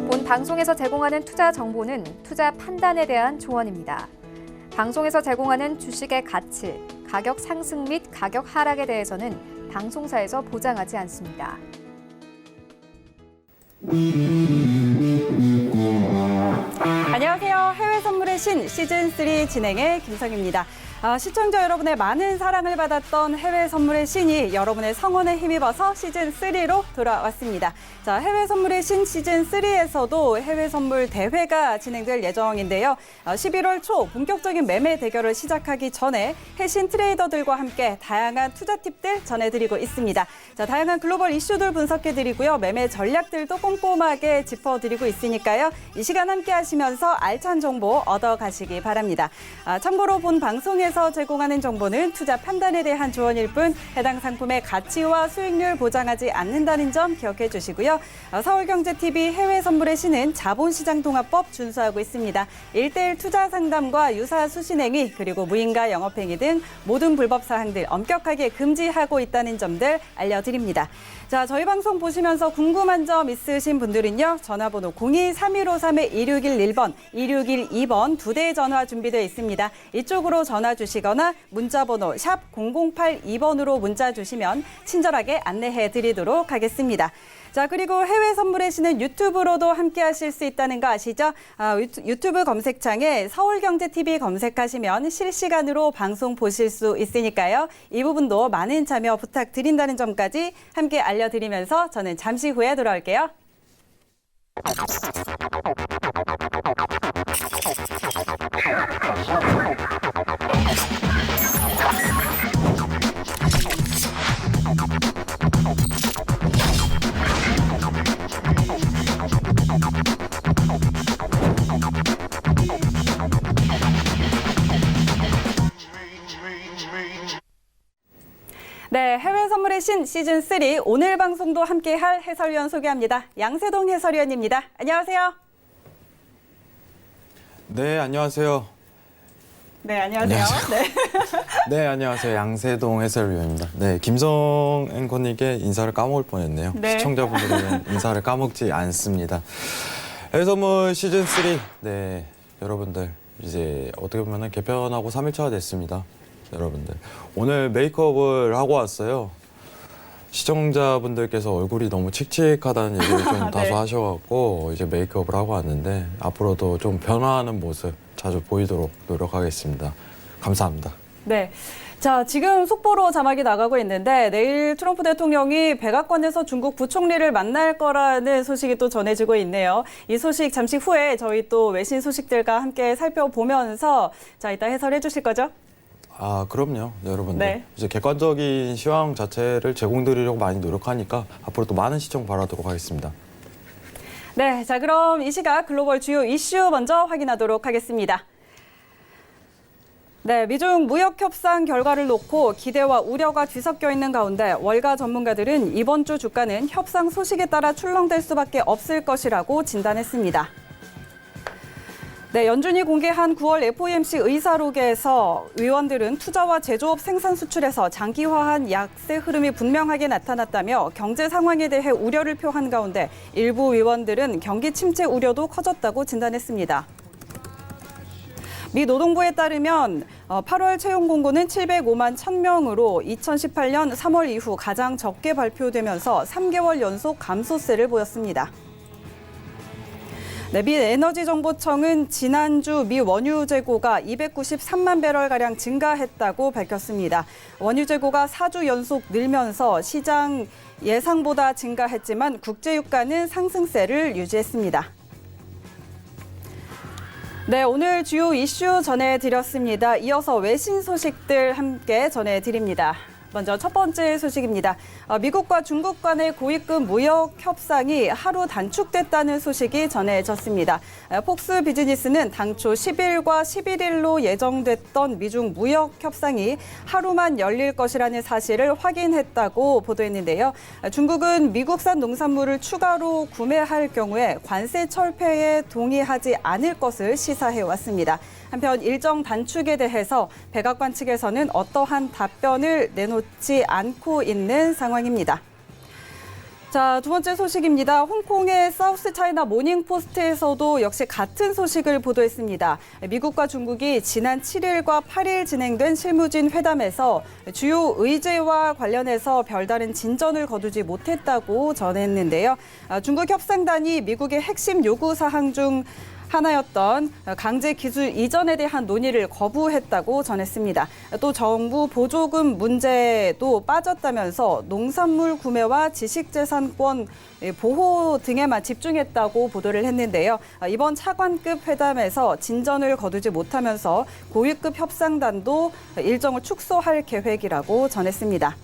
본 방송에서 제공하는 투자 정보는 투자 판단에 대한 조언입니다. 방송에서 제공하는 주식의 가치, 가격 상승 및 가격 하락에 대해서는 방송사에서 보장하지 않습니다. 안녕하세요. 해외 선물의 신 시즌3 진행의 김성입니다. 시청자 여러분의 많은 사랑을 받았던 해외 선물의 신이 여러분의 성원에 힘입어서 시즌3로 돌아왔습니다. 자, 해외 선물의 신 시즌3에서도 해외 선물 대회가 진행될 예정인데요. 11월 초 본격적인 매매 대결을 시작하기 전에 해신 트레이더들과 함께 다양한 투자 팁들 전해드리고 있습니다. 자, 다양한 글로벌 이슈들 분석해드리고요. 매매 전략들도 꼼꼼하게 짚어드리고 있으니까요. 이 시간 함께 하시면서 알찬 정보 얻어가시기 바랍니다. 참고로 본 방송에서 제공하는 정보는 투자 판단에 대한 조언일 뿐 해당 상품의 가치와 수익률 보장하지 않는다는 점 기억해 주시고요. 서울경제TV 해외 선물의 신은 자본시장통합법 준수하고 있습니다. 1:1 투자 상담과 유사 수신행위 그리고 무인가 영업행위 등 모든 불법 사항들 엄격하게 금지하고 있다는 점들 알려드립니다. 자, 저희 방송 보시면서 궁금한 점 있으신 분들은요. 전화번호 02-3153-2611번, 2612번 두 대의 전화 준비되어 있습니다. 이쪽으로 전화 주시거나 문자번호 샵 0082번으로 문자 주시면 친절하게 안내해 드리도록 하겠습니다. 자, 그리고 해외 선물의 신은 유튜브로도 함께 하실 수 있다는 거 아시죠? 유튜브 검색창에 서울경제TV 검색하시면 실시간으로 방송 보실 수 있으니까요. 이 부분도 많은 참여 부탁드린다는 점까지 함께 알려드리면서 저는 잠시 후에 돌아올게요. 네, 해외 선물의 신 시즌3 오늘 방송도 함께할 해설위원 소개합니다. 양세동 해설위원입니다. 안녕하세요. 네, 안녕하세요. 네, 안녕하세요. 네. 네, 안녕하세요. 양세동 해설위원입니다. 네, 김성 앵커님께 인사를 까먹을 뻔했네요. 네. 시청자분들은 인사를 까먹지 않습니다. 해외 선물 시즌3, 네, 여러분들 이제 어떻게 보면 개편하고 3일차가 됐습니다. 여러분들 오늘 메이크업을 하고 왔어요. 시청자분들께서 얼굴이 너무 칙칙하다는 얘기를 좀 네. 다소 하셔갖고 이제 메이크업을 하고 왔는데 앞으로도 좀 변화하는 모습 자주 보이도록 노력하겠습니다. 감사합니다. 네. 자, 지금 속보로 자막이 나가고 있는데 내일 트럼프 대통령이 백악관에서 중국 부총리를 만날 거라는 소식이 또 전해지고 있네요. 이 소식 잠시 후에 저희 또 외신 소식들과 함께 살펴보면서 자, 이따 해설해 주실 거죠? 아, 그럼요. 여러분들. 네. 이제 객관적인 시황 자체를 제공드리려고 많이 노력하니까 앞으로 또 많은 시청 바라도록 하겠습니다. 네, 자, 그럼 이 시각 글로벌 주요 이슈 먼저 확인하도록 하겠습니다. 네, 미중 무역 협상 결과를 놓고 기대와 우려가 뒤섞여 있는 가운데 월가 전문가들은 이번 주 주가는 협상 소식에 따라 출렁될 수밖에 없을 것이라고 진단했습니다. 네, 연준이 공개한 9월 FOMC 의사록에서 의원들은 투자와 제조업 생산 수출에서 장기화한 약세 흐름이 분명하게 나타났다며 경제 상황에 대해 우려를 표한 가운데 일부 의원들은 경기 침체 우려도 커졌다고 진단했습니다. 미 노동부에 따르면 8월 채용 공고는 705만 1000명으로 2018년 3월 이후 가장 적게 발표되면서 3개월 연속 감소세를 보였습니다. 네, 미 에너지정보청은 지난주 미 원유 재고가 293만 배럴가량 증가했다고 밝혔습니다. 원유 재고가 4주 연속 늘면서 시장 예상보다 증가했지만 국제유가는 상승세를 유지했습니다. 네, 오늘 주요 이슈 전해드렸습니다. 이어서 외신 소식들 함께 전해드립니다. 먼저 첫 번째 소식입니다. 미국과 중국 간의 고위급 무역 협상이 하루 단축됐다는 소식이 전해졌습니다. 폭스 비즈니스는 당초 10일과 11일로 예정됐던 미중 무역 협상이 하루만 열릴 것이라는 사실을 확인했다고 보도했는데요. 중국은 미국산 농산물을 추가로 구매할 경우에 관세 철폐에 동의하지 않을 것을 시사해왔습니다. 한편 일정 단축에 대해서 백악관 측에서는 어떠한 답변을 내놓지 않고 있는 상황입니다. 자, 두 번째 소식입니다. 홍콩의 사우스 차이나 모닝포스트에서도 역시 같은 소식을 보도했습니다. 미국과 중국이 지난 7일과 8일 진행된 실무진 회담에서 주요 의제와 관련해서 별다른 진전을 거두지 못했다고 전했는데요. 중국 협상단이 미국의 핵심 요구 사항 중 하나였던 강제 기술 이전에 대한 논의를 거부했다고 전했습니다. 또 정부 보조금 문제도 빠졌다면서 농산물 구매와 지식재산권 보호 등에만 집중했다고 보도를 했는데요. 이번 차관급 회담에서 진전을 거두지 못하면서 고위급 협상단도 일정을 축소할 계획이라고 전했습니다.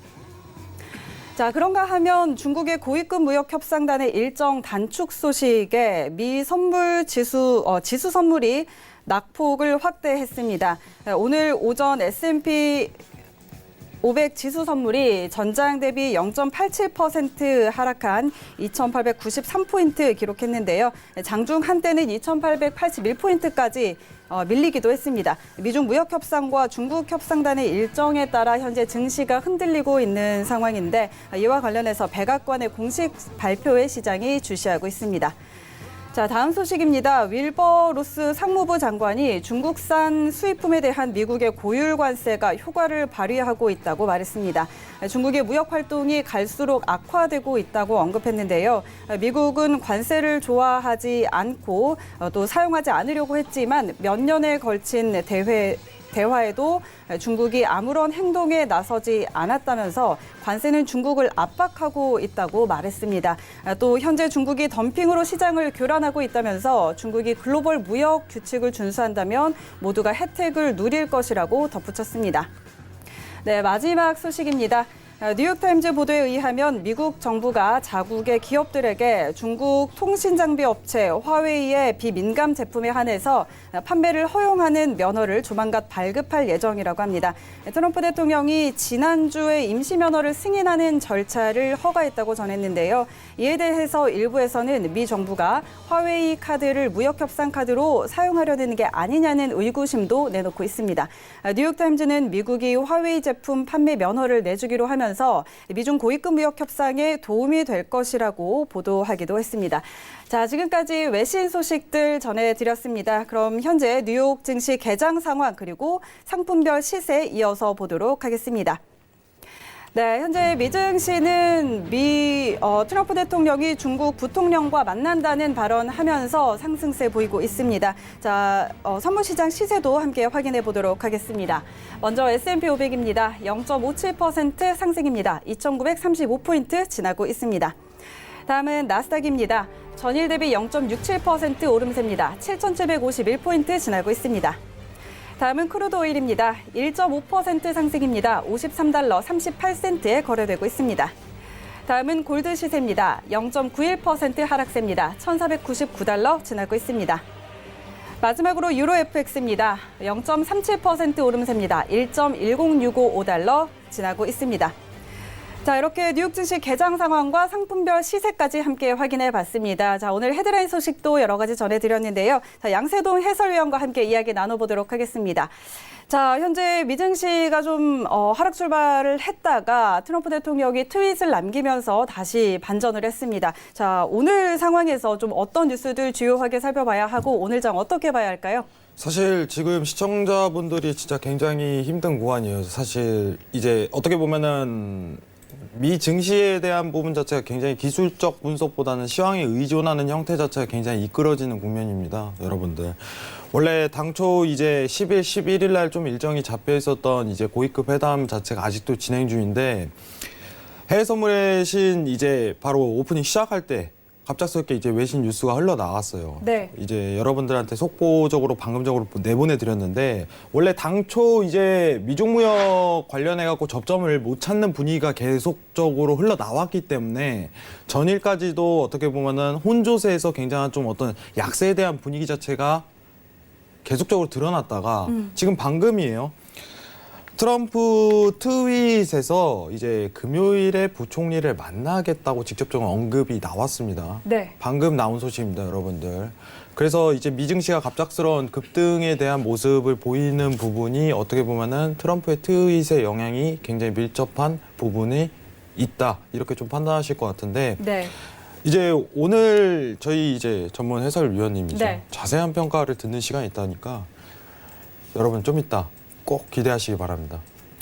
자, 그런가 하면 중국의 고위급 무역 협상단의 일정 단축 소식에 미 선물 지수 선물이 낙폭을 확대했습니다. 오늘 오전 S&P 500 지수 선물이 전장 대비 0.87% 하락한 2,893포인트 기록했는데요. 장중 한때는 2,881포인트까지 밀리기도 했습니다. 미중 무역 협상과 중국 협상단의 일정에 따라 현재 증시가 흔들리고 있는 상황인데 이와 관련해서 백악관의 공식 발표에 시장이 주시하고 있습니다. 자, 다음 소식입니다. 윌버 로스 상무부 장관이 중국산 수입품에 대한 미국의 고율 관세가 효과를 발휘하고 있다고 말했습니다. 중국의 무역 활동이 갈수록 악화되고 있다고 언급했는데요. 미국은 관세를 좋아하지 않고 또 사용하지 않으려고 했지만 몇 년에 걸친 대화에도 중국이 아무런 행동에 나서지 않았다면서 관세는 중국을 압박하고 있다고 말했습니다. 또 현재 중국이 덤핑으로 시장을 교란하고 있다면서 중국이 글로벌 무역 규칙을 준수한다면 모두가 혜택을 누릴 것이라고 덧붙였습니다. 네, 마지막 소식입니다. 뉴욕타임즈 보도에 의하면 미국 정부가 자국의 기업들에게 중국 통신장비 업체 화웨이의 비민감 제품에 한해서 판매를 허용하는 면허를 조만간 발급할 예정이라고 합니다. 트럼프 대통령이 지난주에 임시 면허를 승인하는 절차를 허가했다고 전했는데요. 이에 대해서 일부에서는 미 정부가 화웨이 카드를 무역협상 카드로 사용하려는 게 아니냐는 의구심도 내놓고 있습니다. 뉴욕타임즈는 미국이 화웨이 제품 판매 면허를 내주기로 하면서 미중 고위급 무역 협상에 도움이 될 것이라고 보도하기도 했습니다. 자, 지금까지 외신 소식들 전해드렸습니다. 그럼 현재 뉴욕 증시 개장 상황 그리고 상품별 시세 이어서 보도록 하겠습니다. 네, 현재 미증시는 트럼프 대통령이 중국 부통령과 만난다는 발언하면서 상승세 보이고 있습니다. 자, 선물시장 시세도 함께 확인해 보도록 하겠습니다. 먼저 S&P 500입니다. 0.57% 상승입니다. 2,935포인트 지나고 있습니다. 다음은 나스닥입니다. 전일 대비 0.67% 오름세입니다. 7,751포인트 지나고 있습니다. 다음은 크루드 오일입니다. 1.5% 상승입니다. 53달러 38센트에 거래되고 있습니다. 다음은 골드 시세입니다. 0.91% 하락세입니다. 1,499달러 지나고 있습니다. 마지막으로 유로 FX입니다. 0.37% 오름세입니다. 1.10655달러 지나고 있습니다. 자, 이렇게 뉴욕 증시 개장 상황과 상품별 시세까지 함께 확인해 봤습니다. 자, 오늘 헤드라인 소식도 여러 가지 전해드렸는데요. 자, 양세동 해설위원과 함께 이야기 나눠보도록 하겠습니다. 자, 현재 미증시가 좀 하락 출발을 했다가 트럼프 대통령이 트윗을 남기면서 다시 반전을 했습니다. 자, 오늘 상황에서 좀 어떤 뉴스들 주요하게 살펴봐야 하고 오늘 장 어떻게 봐야 할까요? 사실 지금 시청자분들이 진짜 굉장히 힘든 구간이에요. 사실 이제 어떻게 보면은 미 증시에 대한 부분 자체가 굉장히 기술적 분석보다는 시황에 의존하는 형태 자체가 굉장히 이끌어지는 국면입니다, 여러분들. 원래 당초 이제 10일, 11일 날 좀 일정이 잡혀 있었던 이제 고위급 회담 자체가 아직도 진행 중인데 해외 선물의 신 이제 바로 오프닝 시작할 때 갑작스럽게 이제 외신 뉴스가 흘러나왔어요. 네. 이제 여러분들한테 속보적으로 방금적으로 내보내드렸는데 원래 당초 이제 미중무역 관련해갖고 접점을 못 찾는 분위기가 계속적으로 흘러나왔기 때문에 전일까지도 어떻게 보면은 혼조세에서 굉장한 좀 어떤 약세에 대한 분위기 자체가 계속적으로 드러났다가 지금 방금이에요. 트럼프 트윗에서 이제 금요일에 부총리를 만나겠다고 직접적으로 언급이 나왔습니다. 네. 방금 나온 소식입니다, 여러분들. 그래서 이제 미증시가 갑작스러운 급등에 대한 모습을 보이는 부분이 어떻게 보면은 트럼프의 트윗의 영향이 굉장히 밀접한 부분이 있다 이렇게 좀 판단하실 것 같은데 네. 이제 오늘 저희 이제 전문 해설위원님이죠. 네. 자세한 평가를 듣는 시간이 있다니까 여러분 좀 이따 꼭 기대하시기 바랍니다.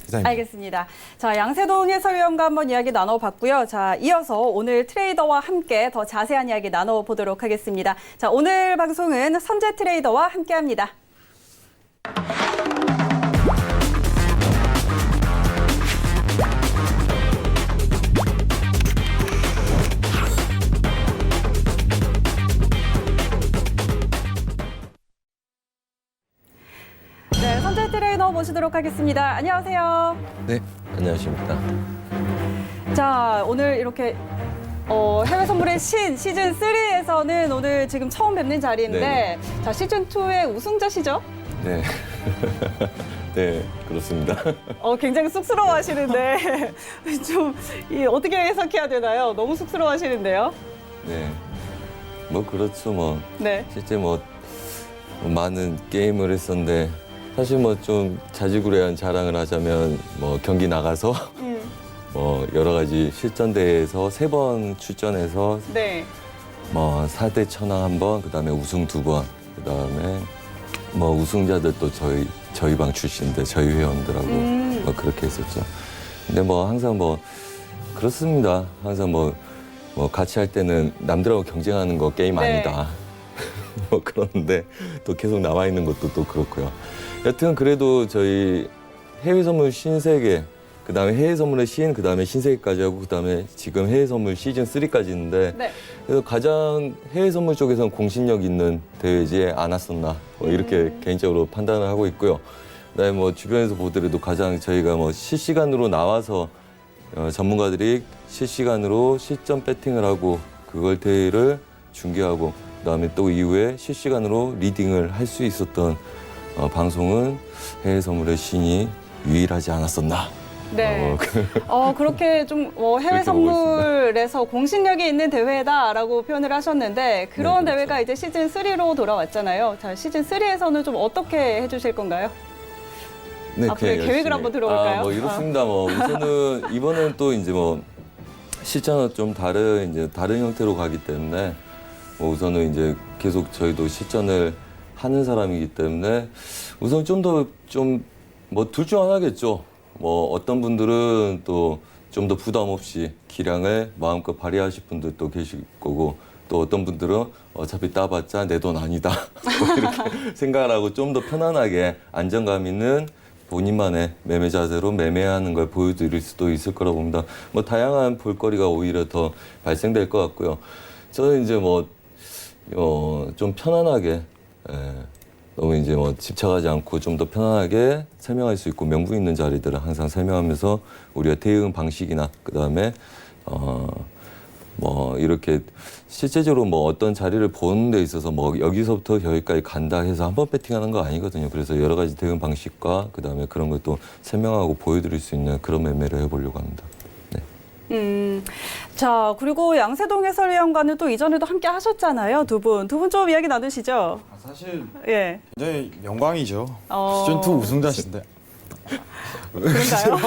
이상입니다. 알겠습니다. 자, 양세동 해설위원과 한번 이야기 나눠봤고요. 자, 이어서 오늘 트레이더와 함께 더 자세한 이야기 나눠보도록 하겠습니다. 자, 오늘 방송은 선재 트레이더와 함께합니다. 네, 선재 트레이더 모시도록 하겠습니다. 안녕하세요. 네, 안녕하십니까. 자, 오늘 이렇게 해외 선물의 신 시즌 3에서는 오늘 지금 처음 뵙는 자리인데, 네네. 자, 시즌 2의 우승자시죠? 네. 네, 그렇습니다. 굉장히 쑥스러워하시는데 좀 어떻게 해석해야 되나요? 너무 쑥스러워하시는데요. 네. 뭐 그렇죠. 뭐 네. 실제 뭐 많은 게임을 했었는데 사실 뭐 좀 자지구레한 자랑을 하자면 뭐 경기 나가서 뭐 여러 가지 실전대회에서 3번 출전해서 네. 뭐 4대 천왕 1번, 그다음에 우승 2번, 그다음에 뭐 우승자들도 저희 방 출신들, 저희 회원들하고 뭐 그렇게 했었죠. 근데 뭐 항상 뭐 그렇습니다. 항상 뭐 같이 할 때는 남들하고 경쟁하는 거 게임 네. 아니다. 뭐 그런데 또 계속 남아 있는 것도 또 그렇고요. 여튼 그래도 저희 해외 선물 신세계, 그다음에 해외 선물의 신, 그다음에 신세계까지 하고 그다음에 지금 해외 선물 시즌 3까지 있는데 네. 그래서 가장 해외 선물 쪽에서는 공신력 있는 대회지 않았었나 뭐 이렇게 개인적으로 판단을 하고 있고요. 그다음에 뭐 주변에서 보더라도 가장 저희가 뭐 실시간으로 나와서 전문가들이 실시간으로 실전 배팅을 하고 그걸 대회를 중계하고 그다음에 또 이후에 실시간으로 리딩을 할 수 있었던 방송은 해외 선물의 신이 유일하지 않았었나. 네. 그렇게 좀 해외 그렇게 보고 선물에서 공신력이 있는 대회다라고 표현을 하셨는데 그런 네, 그렇죠. 대회가 이제 시즌 3로 돌아왔잖아요. 자, 시즌 3에서는 좀 어떻게 해주실 건가요? 네, 앞으로의 그냥 계획을 열심히. 한번 들어볼까요? 뭐 이렇습니다. 뭐 우선은 이번엔 또 이제 뭐 실전은 좀 다른 형태로 가기 때문에 뭐 우선은 이제 계속 저희도 실전을 하는 사람이기 때문에 우선 좀 더 뭐 둘 중 하나겠죠. 뭐 어떤 분들은 또 좀 더 부담 없이 기량을 마음껏 발휘하실 분들도 계실 거고 또 어떤 분들은 어차피 따봤자 내 돈 아니다 뭐 이렇게 생각을 하고 좀 더 편안하게 안정감 있는 본인만의 매매 자세로 매매하는 걸 보여드릴 수도 있을 거라고 봅니다. 뭐 다양한 볼거리가 오히려 더 발생될 것 같고요. 저는 이제 뭐 좀 편안하게 너무 이제 뭐 집착하지 않고 좀 더 편안하게 설명할 수 있고 명분 있는 자리들을 항상 설명하면서 우리가 대응 방식이나 그다음에 뭐 이렇게 실제적으로 뭐 어떤 자리를 보는 데 있어서 뭐 여기서부터 여기까지 간다 해서 한 번 배팅하는 거 아니거든요. 그래서 여러 가지 대응 방식과 그다음에 그런 것도 설명하고 보여드릴 수 있는 그런 매매를 해보려고 합니다. 네. 자, 그리고 양세동 해설위원과는 또 이전에도 함께 하셨잖아요, 두 분. 두 분 좀 이야기 나누시죠? 사실 예. 굉장히 영광이죠. 어. 시즌2 우승자신데 그런가요?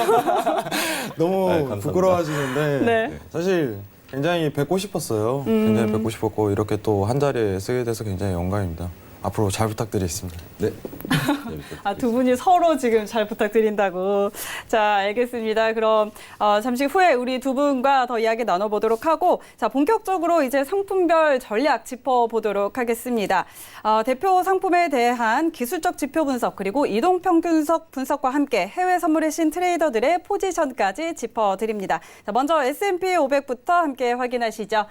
너무 감사합니다. 부끄러워하시는데 네. 사실 굉장히 뵙고 싶었어요. 굉장히 뵙고 싶었고 이렇게 또 한 자리에 쓰게 돼서 굉장히 영광입니다. 앞으로 잘 부탁드리겠습니다. 네. 두 분이 서로 지금 잘 부탁드린다고. 자, 알겠습니다. 그럼 잠시 후에 우리 두 분과 더 이야기 나눠보도록 하고, 자, 본격적으로 이제 상품별 전략 짚어보도록 하겠습니다. 대표 상품에 대한 기술적 지표 분석 그리고 이동평균석 분석과 함께 해외 선물의 신 트레이더들의 포지션까지 짚어드립니다. 자, 먼저 S&P 500부터 함께 확인하시죠.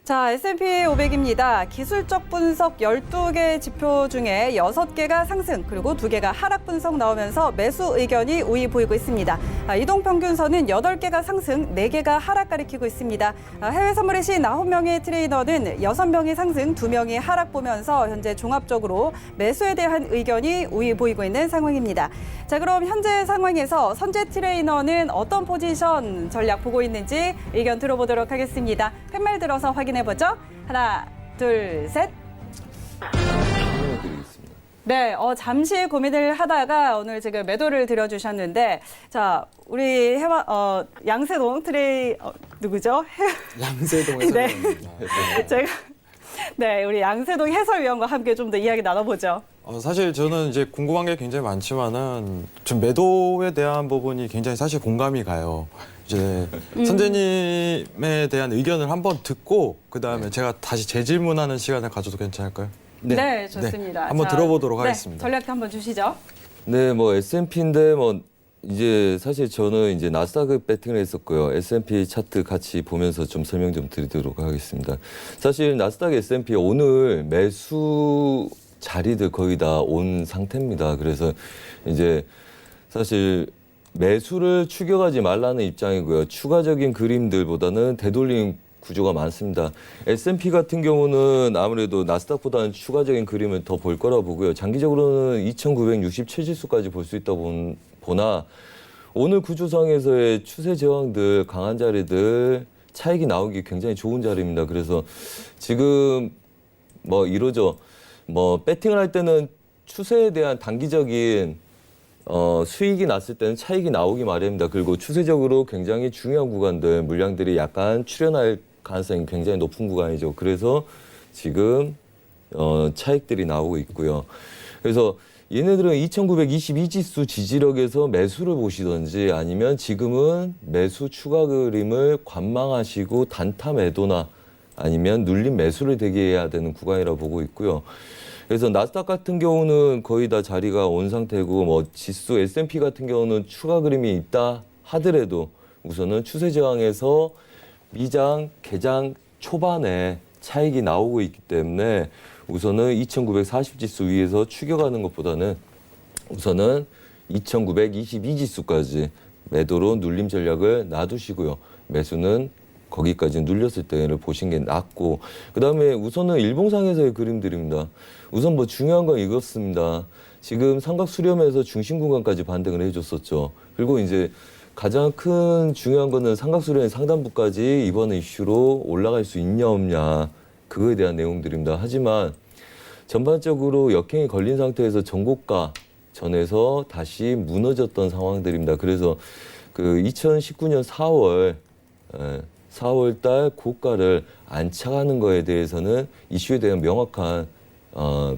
자, S&P 500입니다. 기술적 분석 12개 지표 중에 6개가 상승, 그리고 2개가 하락 분석 나오면서 매수 의견이 우위 보이고 있습니다. 이동평균선은 8개가 상승, 4개가 하락 가리키고 있습니다. 해외 선물의 신 9명의 트레이더는 6명이 상승, 2명이 하락 보면서 현재 종합적으로 매수에 대한 의견이 우위 보이고 있는 상황입니다. 자, 그럼 현재 상황에서 선재 트레이너는 어떤 포지션 전략 보고 있는지 의견 들어보도록 하겠습니다. 팻말 들어서 확인해 보죠. 하나, 둘, 셋. 설명드리겠습니다. 네, 잠시 고민을 하다가 오늘 지금 매도를 드려주셨는데, 자, 우리 양세동 누구죠? 양세동 네. 해설위원입니다. 네, 우리 양세동 해설위원과 함께 좀 더 이야기 나눠보죠. 사실 저는 이제 궁금한 게 굉장히 많지만은 좀 매도에 대한 부분이 굉장히 사실 공감이 가요. 이제 선재님에 대한 의견을 한번 듣고 그 다음에 제가 다시 재질문하는 시간을 가져도 괜찮을까요? 네, 좋습니다. 네, 한번 자, 들어보도록 네, 하겠습니다. 전략 한번 주시죠. 네, 뭐 S&P인데 뭐 이제 사실 저는 이제 나스닥 배팅을 했었고요. S&P 차트 같이 보면서 좀 설명 좀 드리도록 하겠습니다. 사실 나스닥 S&P 오늘 매수 자리들 거의 다 온 상태입니다. 그래서 이제 사실 매수를 추격하지 말라는 입장이고요. 추가적인 그림들보다는 되돌림 구조가 많습니다. S&P 같은 경우는 아무래도 나스닥보다는 추가적인 그림을 더 볼 거라 보고요. 장기적으로는 2967 지수까지 볼 수 있다 보나 오늘 구조상에서의 추세 저항들, 강한 자리들, 차익이 나오기 굉장히 좋은 자리입니다. 그래서 지금 뭐 이러죠. 뭐 배팅을 할 때는 추세에 대한 단기적인 수익이 났을 때는 차익이 나오기 마련입니다. 그리고 추세적으로 굉장히 중요한 구간들, 물량들이 약간 출현할 가능성이 굉장히 높은 구간이죠. 그래서 지금 차익들이 나오고 있고요. 그래서 얘네들은 2922 지수 지지력에서 매수를 보시던지 아니면 지금은 매수 추가 그림을 관망하시고 단타 매도나 아니면 눌림 매수를 대기해야 되는 구간이라고 보고 있고요. 그래서 나스닥 같은 경우는 거의 다 자리가 온 상태고 뭐 지수 S&P 같은 경우는 추가 그림이 있다 하더라도 우선은 추세 저항에서 미장, 개장 초반에 차익이 나오고 있기 때문에 우선은 2940 지수 위에서 추격하는 것보다는 우선은 2922 지수까지 매도로 눌림 전략을 놔두시고요. 매수는 거기까지 눌렸을 때를 보신 게 낫고 그다음에 우선은 일봉상에서의 그림들입니다. 우선 뭐 중요한 건 이렇습니다. 지금 삼각 수렴에서 중심 구간까지 반등을 해줬었죠. 그리고 이제 가장 큰 중요한 거는 삼각 수렴의 상단부까지 이번 이슈로 올라갈 수 있냐 없냐 그거에 대한 내용들입니다. 하지만 전반적으로 역행이 걸린 상태에서 전고가 전에서 다시 무너졌던 상황들입니다. 그래서 그 2019년 4월 달 고가를 안착하는 거에 대해서는 이슈에 대한 명확한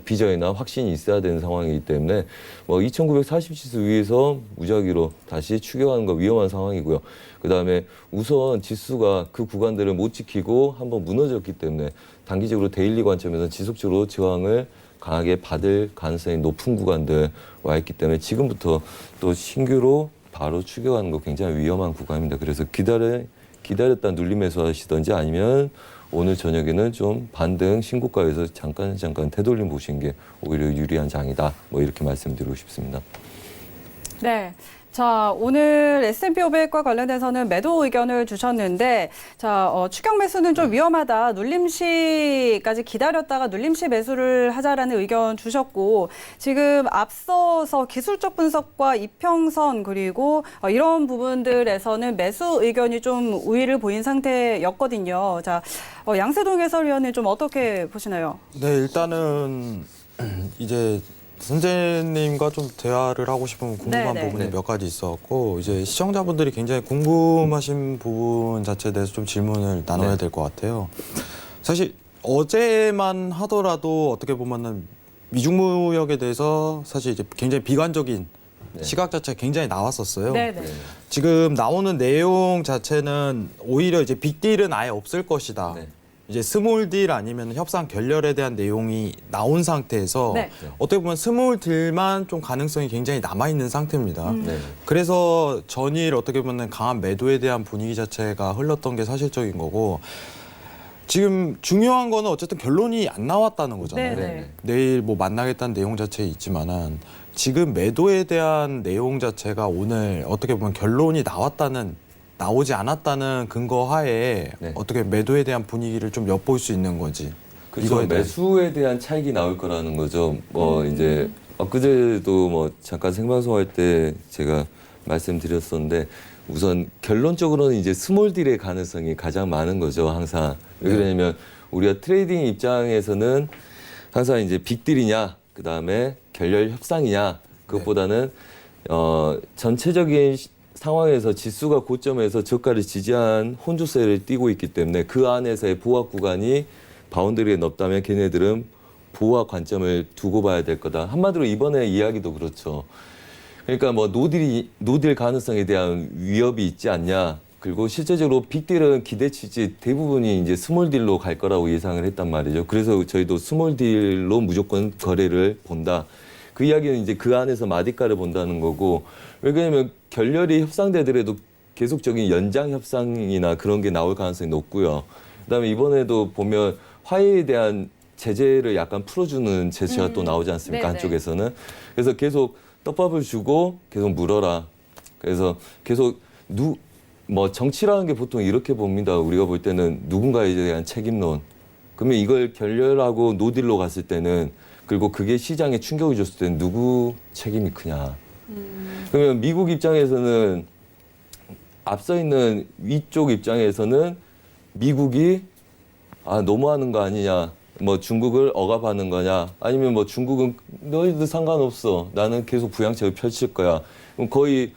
비전이나 확신이 있어야 되는 상황이기 때문에 뭐 2940 지수 위에서 무작위로 다시 추격하는 거 위험한 상황이고요. 그다음에 우선 지수가 그 구간들을 못 지키고 한번 무너졌기 때문에 단기적으로 데일리 관점에서 지속적으로 저항을 강하게 받을 가능성이 높은 구간들 와 있기 때문에 지금부터 또 신규로 바로 추격하는 거 굉장히 위험한 구간입니다. 그래서 기다렸다 눌림 매수하시던지 아니면 오늘 저녁에는 좀 반등 신고가에서 잠깐 되돌림 보시는 게 오히려 유리한 장이다. 뭐 이렇게 말씀드리고 싶습니다. 네. 자, 오늘 S&P 500과 관련해서는 매도 의견을 주셨는데, 자, 추격 매수는 좀 위험하다. 눌림시까지 기다렸다가 눌림시 매수를 하자라는 의견 주셨고, 지금 앞서서 기술적 분석과 이평선 그리고 이런 부분들에서는 매수 의견이 좀 우위를 보인 상태였거든요. 자, 양세동 해설위원은 좀 어떻게 보시나요? 네, 일단은 이제 선재님과 좀 대화를 하고 싶은 궁금한 네네. 부분이 몇 가지 있었고 이제 시청자분들이 굉장히 궁금하신 부분 자체에 대해서 좀 질문을 나눠야 될 것 같아요. 사실 어제만 하더라도 어떻게 보면은 미중무역에 대해서 사실 이제 굉장히 비관적인 시각 자체가 굉장히 나왔었어요. 네네. 지금 나오는 내용 자체는 오히려 이제 빅딜은 아예 없을 것이다. 네. 이제 스몰 딜 아니면 협상 결렬에 대한 내용이 나온 상태에서 네. 어떻게 보면 스몰 딜만 좀 가능성이 굉장히 남아 있는 상태입니다. 네. 그래서 전일 어떻게 보면 강한 매도에 대한 분위기 자체가 흘렀던 게 사실적인 거고 지금 중요한 거는 어쨌든 결론이 안 나왔다는 거잖아요. 네네. 내일 뭐 만나겠다는 내용 자체에 있지만은 지금 매도에 대한 내용 자체가 오늘 어떻게 보면 결론이 나오지 않았다는 근거 하에 네. 어떻게 매도에 대한 분위기를 좀 엿볼 수 있는 거지. 그렇죠. 이거에 대한- 매수에 대한 차익이 나올 거라는 거죠. 뭐 이제 엊그제도 뭐 잠깐 생방송할 때 제가 말씀드렸었는데 우선 결론적으로는 이제 스몰 딜의 가능성이 가장 많은 거죠. 항상. 왜 그러냐면 우리가 트레이딩 입장에서는 항상 이제 빅딜이냐 그다음에 결렬 협상이냐 그것보다는 전체적인 상황에서 지수가 고점에서 저가를 지지한 혼조세를 띄고 있기 때문에 그 안에서의 보합 구간이 바운더리에 넓다면 걔네들은 보합 관점을 두고 봐야 될 거다. 한마디로 이번에 이야기도 그렇죠. 그러니까 뭐 노딜 가능성에 대한 위협이 있지 않냐. 그리고 실제적으로 빅딜은 기대치지 대부분이 이제 스몰딜로 갈 거라고 예상을 했단 말이죠. 그래서 저희도 스몰딜로 무조건 거래를 본다. 그 이야기는 이제 그 안에서 마디가를 본다는 거고, 왜냐하면 결렬이 협상되더라도 계속적인 연장 협상이나 그런 게 나올 가능성이 높고요. 그다음에 이번에도 보면 화해에 대한 제재를 약간 풀어주는 제시가 또 나오지 않습니까? 네네. 한쪽에서는. 그래서 계속 떡밥을 주고 계속 물어라. 그래서 계속 뭐 정치라는 게 보통 이렇게 봅니다. 우리가 볼 때는 누군가에 대한 책임론. 그러면 이걸 결렬하고 노딜로 갔을 때는, 그리고 그게 시장에 충격을 줬을 때는 누구 책임이 크냐. 그러면 미국 입장에서는, 앞서 있는 위쪽 입장에서는 미국이 너무하는 거 아니냐, 뭐 중국을 억압하는 거냐, 아니면 뭐 중국은 너희들 상관없어, 나는 계속 부양책을 펼칠 거야. 그럼 거의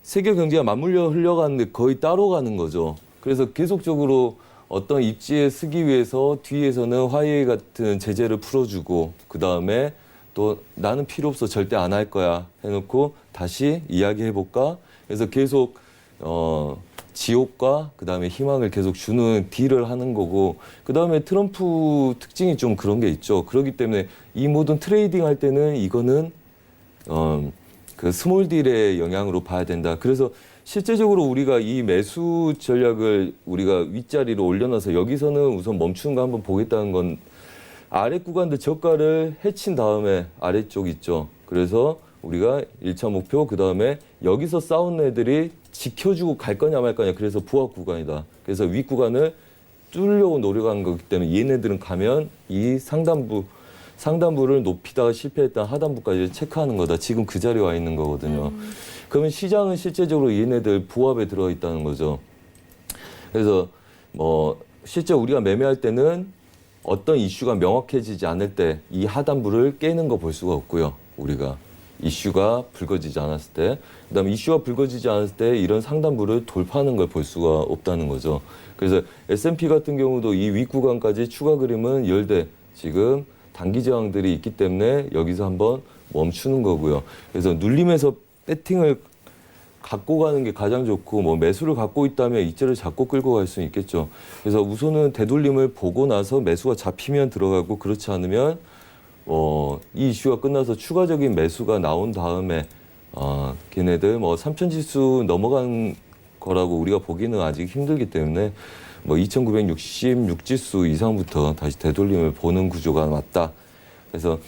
세계 경제가 맞물려 흘러가는데 거의 따로 가는 거죠. 그래서 계속적으로 어떤 입지에 쓰기 위해서 뒤에서는 화해 같은 제재를 풀어주고, 그 다음에 또 나는 필요 없어, 절대 안 할 거야 해놓고 다시 이야기해볼까? 그래서 계속 지옥과 그 다음에 희망을 계속 주는 딜을 하는 거고, 그 다음에 트럼프 특징이 좀 그런 게 있죠. 그렇기 때문에 이 모든 트레이딩 할 때는 이거는 그 스몰 딜의 영향으로 봐야 된다. 그래서 실제적으로 우리가 이 매수 전략을 우리가 윗자리로 올려놔서 여기서는 우선 멈추는 거 한번 보겠다는 건, 아래 구간들 저가를 해친 다음에 아래쪽 있죠. 그래서 우리가 1차 목표, 그 다음에 여기서 싸운 애들이 지켜주고 갈 거냐 말 거냐. 그래서 부합 구간이다. 그래서 윗 구간을 뚫으려고 노력한 거기 때문에 얘네들은 가면 이 상단부를 높이다가 실패했던 하단부까지 체크하는 거다. 지금 그 자리에 와 있는 거거든요. 그러면 시장은 실제적으로 얘네들 부합에 들어 있다는 거죠. 그래서 뭐 실제 우리가 매매할 때는 어떤 이슈가 명확해지지 않을 때 이 하단부를 깨는 거 볼 수가 없고요. 우리가 이슈가 불거지지 않았을 때, 그다음에 이슈가 불거지지 않았을 때 이런 상단부를 돌파하는 걸 볼 수가 없다는 거죠. 그래서 S&P 같은 경우도 이 윗구간까지 추가 그림은 열대 지금 단기 저항들이 있기 때문에 여기서 한번 멈추는 거고요. 그래서 눌림에서 배팅을 갖고 가는 게 가장 좋고, 뭐 매수를 갖고 있다면 이자를 잡고 끌고 갈 수는 있겠죠. 그래서 우선은 되돌림을 보고 나서 매수가 잡히면 들어가고, 그렇지 않으면 이 이슈가 끝나서 추가적인 매수가 나온 다음에 걔네들 뭐 3000지수 넘어간 거라고 우리가 보기는 아직 힘들기 때문에 뭐 2966지수 이상부터 다시 되돌림을 보는 구조가 맞다. 그래서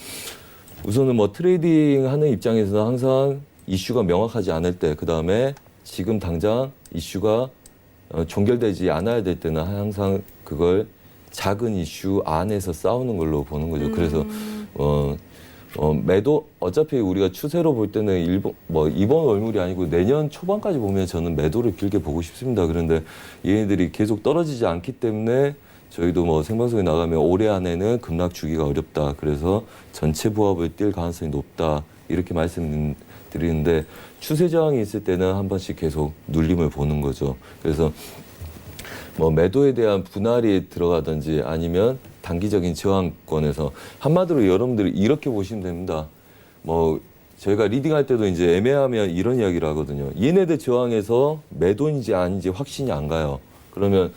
우선은 뭐 트레이딩 하는 입장에서는 항상 이슈가 명확하지 않을 때, 그 다음에 지금 당장 이슈가 종결되지 않아야 될 때는 항상 그걸 작은 이슈 안에서 싸우는 걸로 보는 거죠. 그래서 매도, 어차피 우리가 추세로 볼 때는 이번 월물이 아니고 내년 초반까지 보면 저는 매도를 길게 보고 싶습니다. 그런데 얘네들이 계속 떨어지지 않기 때문에 저희도 뭐 생방송에 나가면 올해 안에는 급락 주기가 어렵다. 그래서 전체 부합을 뛸 가능성이 높다. 이렇게 말씀드리는데, 추세 저항이 있을 때는 한 번씩 계속 눌림을 보는 거죠. 그래서 뭐 매도에 대한 분할이 들어가든지 아니면 단기적인 저항권에서, 한마디로 여러분들이 이렇게 보시면 됩니다. 뭐 저희가 리딩할 때도 이제 애매하면 이런 이야기를 하거든요. 얘네들 저항에서 매도인지 아닌지 확신이 안 가요. 그러면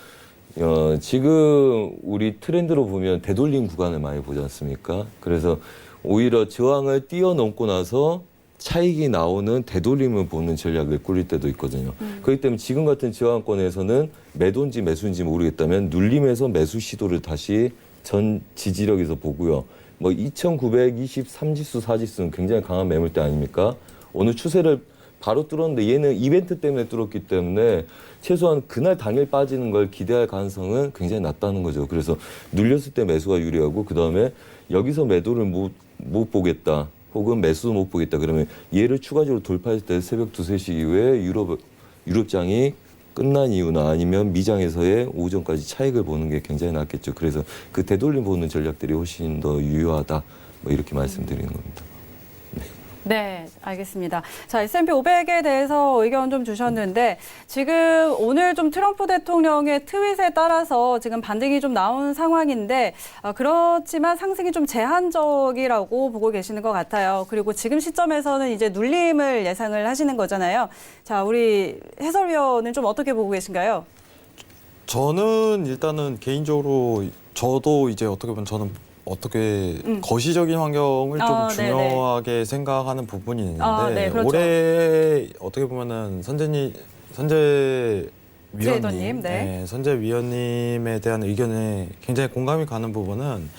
지금 우리 트렌드로 보면 되돌림 구간을 많이 보지 않습니까? 그래서 오히려 저항을 뛰어넘고 나서 차익이 나오는 되돌림을 보는 전략을 꾸릴 때도 있거든요. 그렇기 때문에 지금 같은 저항권에서는 매도인지 매수인지 모르겠다면 눌림에서 매수 시도를 다시 전 지지력에서 보고요. 뭐 2923지수, 4지수는 굉장히 강한 매물대 아닙니까? 오늘 추세를 바로 뚫었는데 얘는 이벤트 때문에 뚫었기 때문에 최소한 그날 당일 빠지는 걸 기대할 가능성은 굉장히 낮다는 거죠. 그래서 눌렸을 때 매수가 유리하고, 그 다음에 여기서 매도를 못 보겠다, 혹은 매수도 못 보겠다 그러면 얘를 추가적으로 돌파했을 때 새벽 2, 3시 이후에 유럽장이 끝난 이유나 아니면 미장에서의 오전까지 차익을 보는 게 굉장히 낫겠죠. 그래서 그 되돌림 보는 전략들이 훨씬 더 유효하다. 뭐 이렇게 말씀드리는 겁니다. 네, 알겠습니다. 자, S&P 500에 대해서 의견 좀 주셨는데 지금 오늘 좀 트럼프 대통령의 트윗에 따라서 지금 반등이 좀 나온 상황인데 그렇지만 상승이 좀 제한적이라고 보고 계시는 것 같아요. 그리고 지금 시점에서는 이제 눌림을 예상을 하시는 거잖아요. 자, 우리 해설위원은 좀 어떻게 보고 계신가요? 저는 일단은 개인적으로 저도 이제 어떻게 보면 저는 어떻게 거시적인 환경을 좀 네네. 중요하게 생각하는 부분이 있는데 네, 그렇죠. 올해 어떻게 보면은 선재 트레이더님, 위원님, 네. 선재 위원님에 대한 의견에 굉장히 공감이 가는 부분은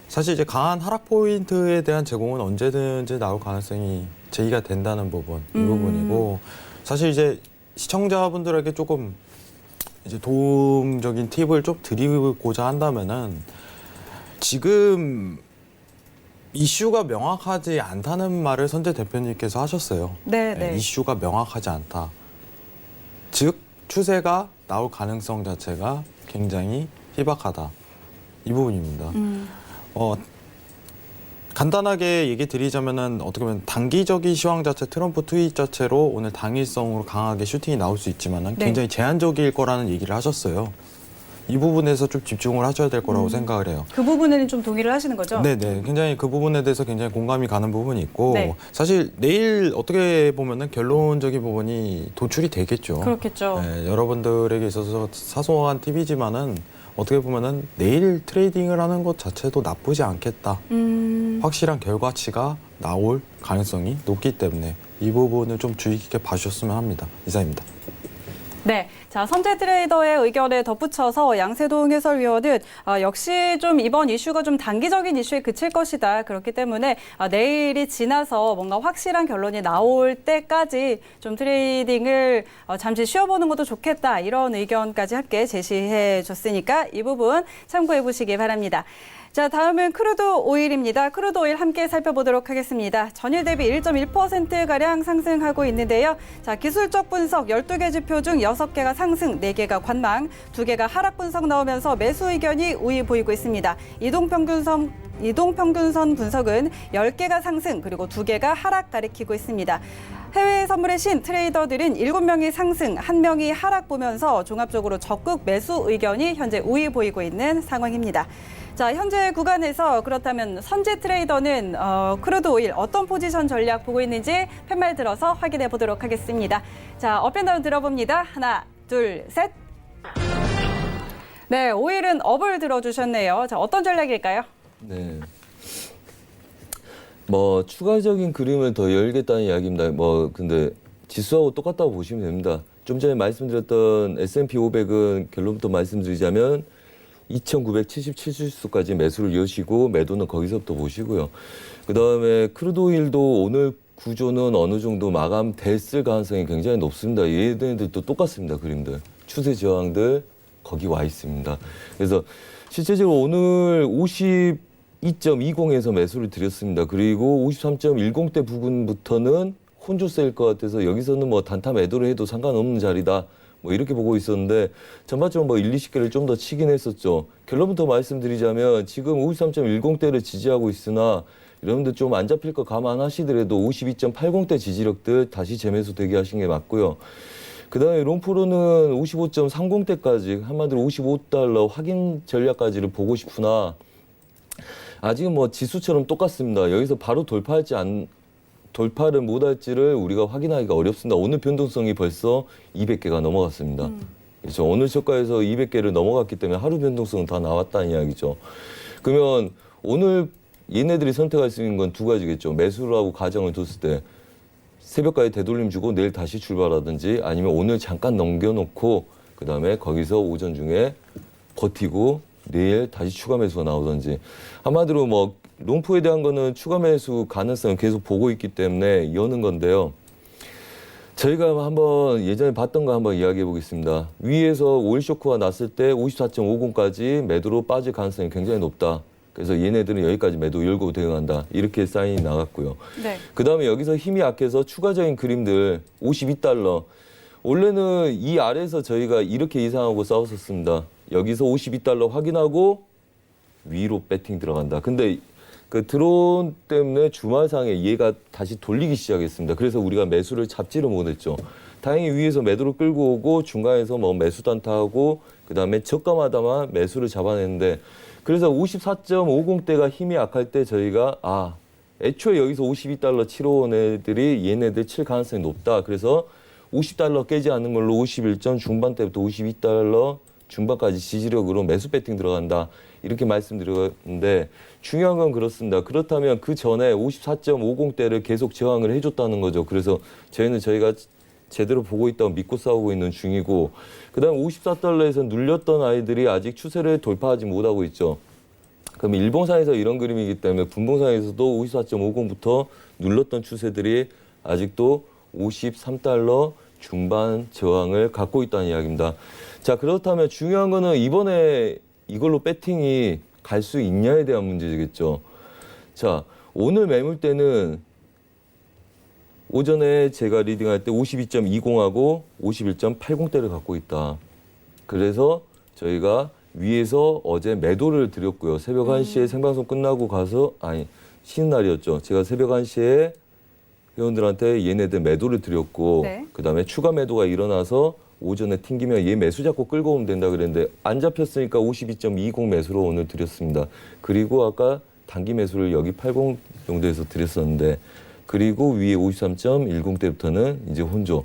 사실 이제 강한 하락 포인트에 대한 제공은 언제든지 나올 가능성이 제기가 된다는 부분, 이 부분이고 사실 이제 시청자분들에게 조금 이제 도움적인 팁을 좀 드리고자 한다면은 지금 이슈가 명확하지 않다는 말을 선재 대표님께서 하셨어요. 네, 네. 이슈가 명확하지 않다. 즉 추세가 나올 가능성 자체가 굉장히 희박하다. 이 부분입니다. 간단하게 얘기 드리자면은 어떻게 보면 단기적인 시황 자체 트럼프 트윗 자체로 오늘 당일성으로 강하게 슈팅이 나올 수 있지만은 네. 굉장히 제한적일 거라는 얘기를 하셨어요. 이 부분에서 좀 집중을 하셔야 될 거라고 생각을 해요. 그 부분에는 좀 동의를 하시는 거죠? 네네. 굉장히 그 부분에 대해서 굉장히 공감이 가는 부분이 있고 네. 사실 내일 어떻게 보면은 결론적인 부분이 도출이 되겠죠. 그렇겠죠. 네, 여러분들에게 있어서 사소한 팁이지만은 어떻게 보면은 내일 트레이딩을 하는 것 자체도 나쁘지 않겠다. 확실한 결과치가 나올 가능성이 높기 때문에 이 부분을 좀 주의 깊게 봐주셨으면 합니다. 이상입니다. 네, 자 선재 트레이더의 의견에 덧붙여서 양세동 해설위원은 역시 좀 이번 이슈가 좀 단기적인 이슈에 그칠 것이다. 그렇기 때문에 내일이 지나서 뭔가 확실한 결론이 나올 때까지 좀 트레이딩을 잠시 쉬어보는 것도 좋겠다. 이런 의견까지 함께 제시해 줬으니까 이 부분 참고해 보시기 바랍니다. 자, 다음은 크루드 오일입니다. 크루드 오일 함께 살펴보도록 하겠습니다. 전일 대비 1.1%가량 상승하고 있는데요. 자, 기술적 분석 12개 지표 중 6개가 상승, 4개가 관망, 2개가 하락 분석 나오면서 매수 의견이 우위 보이고 있습니다. 이동평균선 분석은 10개가 상승, 그리고 2개가 하락 가리키고 있습니다. 해외 선물의 신 트레이더들은 7명이 상승, 1명이 하락 보면서 종합적으로 적극 매수 의견이 현재 우위 보이고 있는 상황입니다. 자, 현재 구간에서 그렇다면 선재 트레이더는 크루드 오일 어떤 포지션 전략 보고 있는지 팻말 들어서 확인해 보도록 하겠습니다. 자, 업앤다운 들어봅니다. 하나, 둘, 셋. 네, 오일은 업을 들어주셨네요. 자, 어떤 전략일까요? 네. 뭐 추가적인 그림을 더 열겠다는 이야기입니다. 뭐 근데 지수하고 똑같다고 보시면 됩니다. 좀 전에 말씀드렸던 S&P 500은 결론부터 말씀드리자면 2,977지수까지 매수를 이으시고 매도는 거기서부터 보시고요. 그다음에 크루드 오일도 오늘 구조는 어느 정도 마감됐을 가능성이 굉장히 높습니다. 얘네들도 똑같습니다. 그림들. 추세 저항들 거기 와 있습니다. 그래서 실제적으로 오늘 52.20에서 매수를 드렸습니다. 그리고 53.10대 부근부터는 혼조세일 것 같아서 여기서는 뭐 단타 매도를 해도 상관없는 자리다. 뭐 이렇게 보고 있었는데 전반적으로 뭐 1, 20개를 좀 더 치긴 했었죠. 결론부터 말씀드리자면 지금 53.10대를 지지하고 있으나 여러분들 좀 안 잡힐 거 감안하시더라도 52.80대 지지력들 다시 재매수 대기하시는 게 맞고요. 그다음에 롱포로는 55.30대까지 한마디로 $55 확인 전략까지를 보고 싶으나 아직은 뭐 지수처럼 똑같습니다. 여기서 바로 돌파를 못할지를 우리가 확인하기가 어렵습니다. 오늘 변동성이 벌써 200개가 넘어갔습니다. 그렇죠. 오늘 저가에서 200개를 넘어갔기 때문에 하루 변동성은 다 나왔다는 이야기죠. 그러면 오늘 얘네들이 선택할 수 있는 건 두 가지겠죠. 매수를 하고 가정을 뒀을 때 새벽까지 되돌림 주고 내일 다시 출발하든지 아니면 오늘 잠깐 넘겨놓고 그다음에 거기서 오전 중에 버티고 내일 다시 추가 매수가 나오든지 한마디로 뭐 롱포에 대한 거는 추가 매수 가능성을 계속 보고 있기 때문에 여는 건데요. 저희가 한번 예전에 봤던 거 한번 이야기해 보겠습니다. 위에서 오일 쇼크가 났을 때 54.50까지 매도로 빠질 가능성이 굉장히 높다. 그래서 얘네들은 여기까지 매도 열고 대응한다. 이렇게 사인이 나갔고요. 네. 그다음에 여기서 힘이 약해서 추가적인 그림들 $52. 원래는 이 아래에서 저희가 이렇게 예상하고 싸웠었습니다. 여기서 $52 확인하고 위로 배팅 들어간다. 근데 그 드론 때문에 주말상에 얘가 다시 돌리기 시작했습니다. 그래서 우리가 매수를 잡지를 못했죠. 다행히 위에서 매도를 끌고 오고 중간에서 뭐 매수 단타하고 그다음에 저가마다만 매수를 잡아냈는데 그래서 54.50대가 힘이 약할 때 저희가 애초에 여기서 52달러 치러 온 애들이 얘네들 칠 가능성이 높다. 그래서 50달러 깨지 않는 걸로 51전 중반 때부터 52달러 중반까지 지지력으로 매수 배팅 들어간다. 이렇게 말씀드렸는데 중요한 건 그렇습니다. 그렇다면 그 전에 54.50대를 계속 저항을 해줬다는 거죠. 그래서 저희가 제대로 보고 있다고 믿고 싸우고 있는 중이고 그다음 54달러에서 눌렸던 아이들이 아직 추세를 돌파하지 못하고 있죠. 그럼 일봉상에서 이런 그림이기 때문에 분봉상에서도 54.50부터 눌렀던 추세들이 아직도 53달러 중반 저항을 갖고 있다는 이야기입니다. 자, 그렇다면 중요한 거는 이번에 이걸로 배팅이 갈 수 있냐에 대한 문제겠죠. 자, 오늘 매물대는 오전에 제가 리딩할 때 52.20하고 51.80대를 갖고 있다. 그래서 저희가 위에서 어제 매도를 드렸고요. 새벽 1시에 생방송 끝나고 가서 쉬는 날이었죠. 제가 새벽 1시에 회원들한테 얘네들 매도를 드렸고 네. 그다음에 추가 매도가 일어나서 오전에 튕기면 얘 매수 잡고 끌고 오면 된다 그랬는데 안 잡혔으니까 52.20 매수로 오늘 드렸습니다. 그리고 아까 단기 매수를 여기 80 정도에서 드렸었는데 그리고 위에 53.10대부터는 이제 혼조.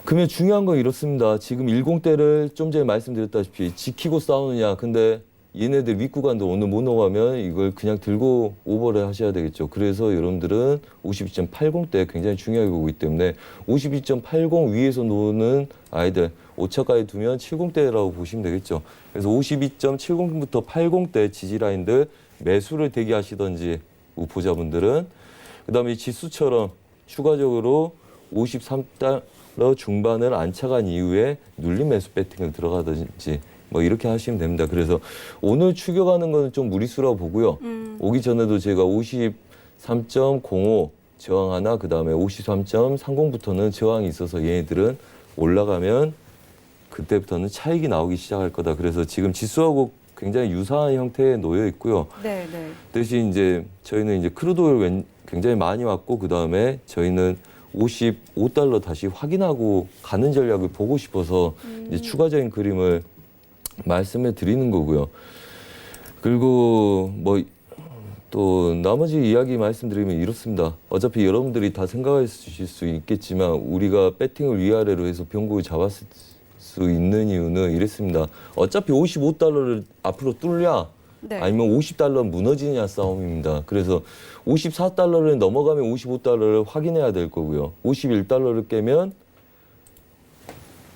그러면 중요한 건 이렇습니다. 지금 10대를 좀 전에 말씀드렸다시피 지키고 싸우느냐. 근데 얘네들 윗구간도 오늘 못 넘어가면 이걸 그냥 들고 오버를 하셔야 되겠죠. 그래서 여러분들은 52.80대 굉장히 중요하게 보고 있기 때문에 52.80 위에서 노는 아이들 5차까지 두면 70대라고 보시면 되겠죠. 그래서 52.70부터 80대 지지라인들 매수를 대기하시던지 우포자분들은 그다음에 지수처럼 추가적으로 53달러 중반을 안착한 이후에 눌림 매수 배팅을 들어가든지 뭐 이렇게 하시면 됩니다. 그래서 오늘 추격하는 거는 좀 무리수라고 보고요. 오기 전에도 제가 53.05 저항 하나, 그다음에 53.30부터는 저항이 있어서 얘네들은 올라가면 그때부터는 차익이 나오기 시작할 거다. 그래서 지금 지수하고 굉장히 유사한 형태에 놓여 있고요. 네, 네. 대신 이제 저희는 이제 크루드 오일 굉장히 많이 왔고 그다음에 저희는 55달러 다시 확인하고 가는 전략을 보고 싶어서 이제 추가적인 그림을 말씀을 드리는 거고요. 그리고 뭐 또 나머지 이야기 말씀드리면 이렇습니다. 어차피 여러분들이 다 생각하실 수 있겠지만 우리가 배팅을 위아래로 해서 병국을 잡았을 수 있는 이유는 이랬습니다. 어차피 55달러를 앞으로 뚫냐 네. 아니면 50달러 무너지냐 싸움입니다. 그래서 54달러를 넘어가면 55달러를 확인해야 될 거고요. 51달러를 깨면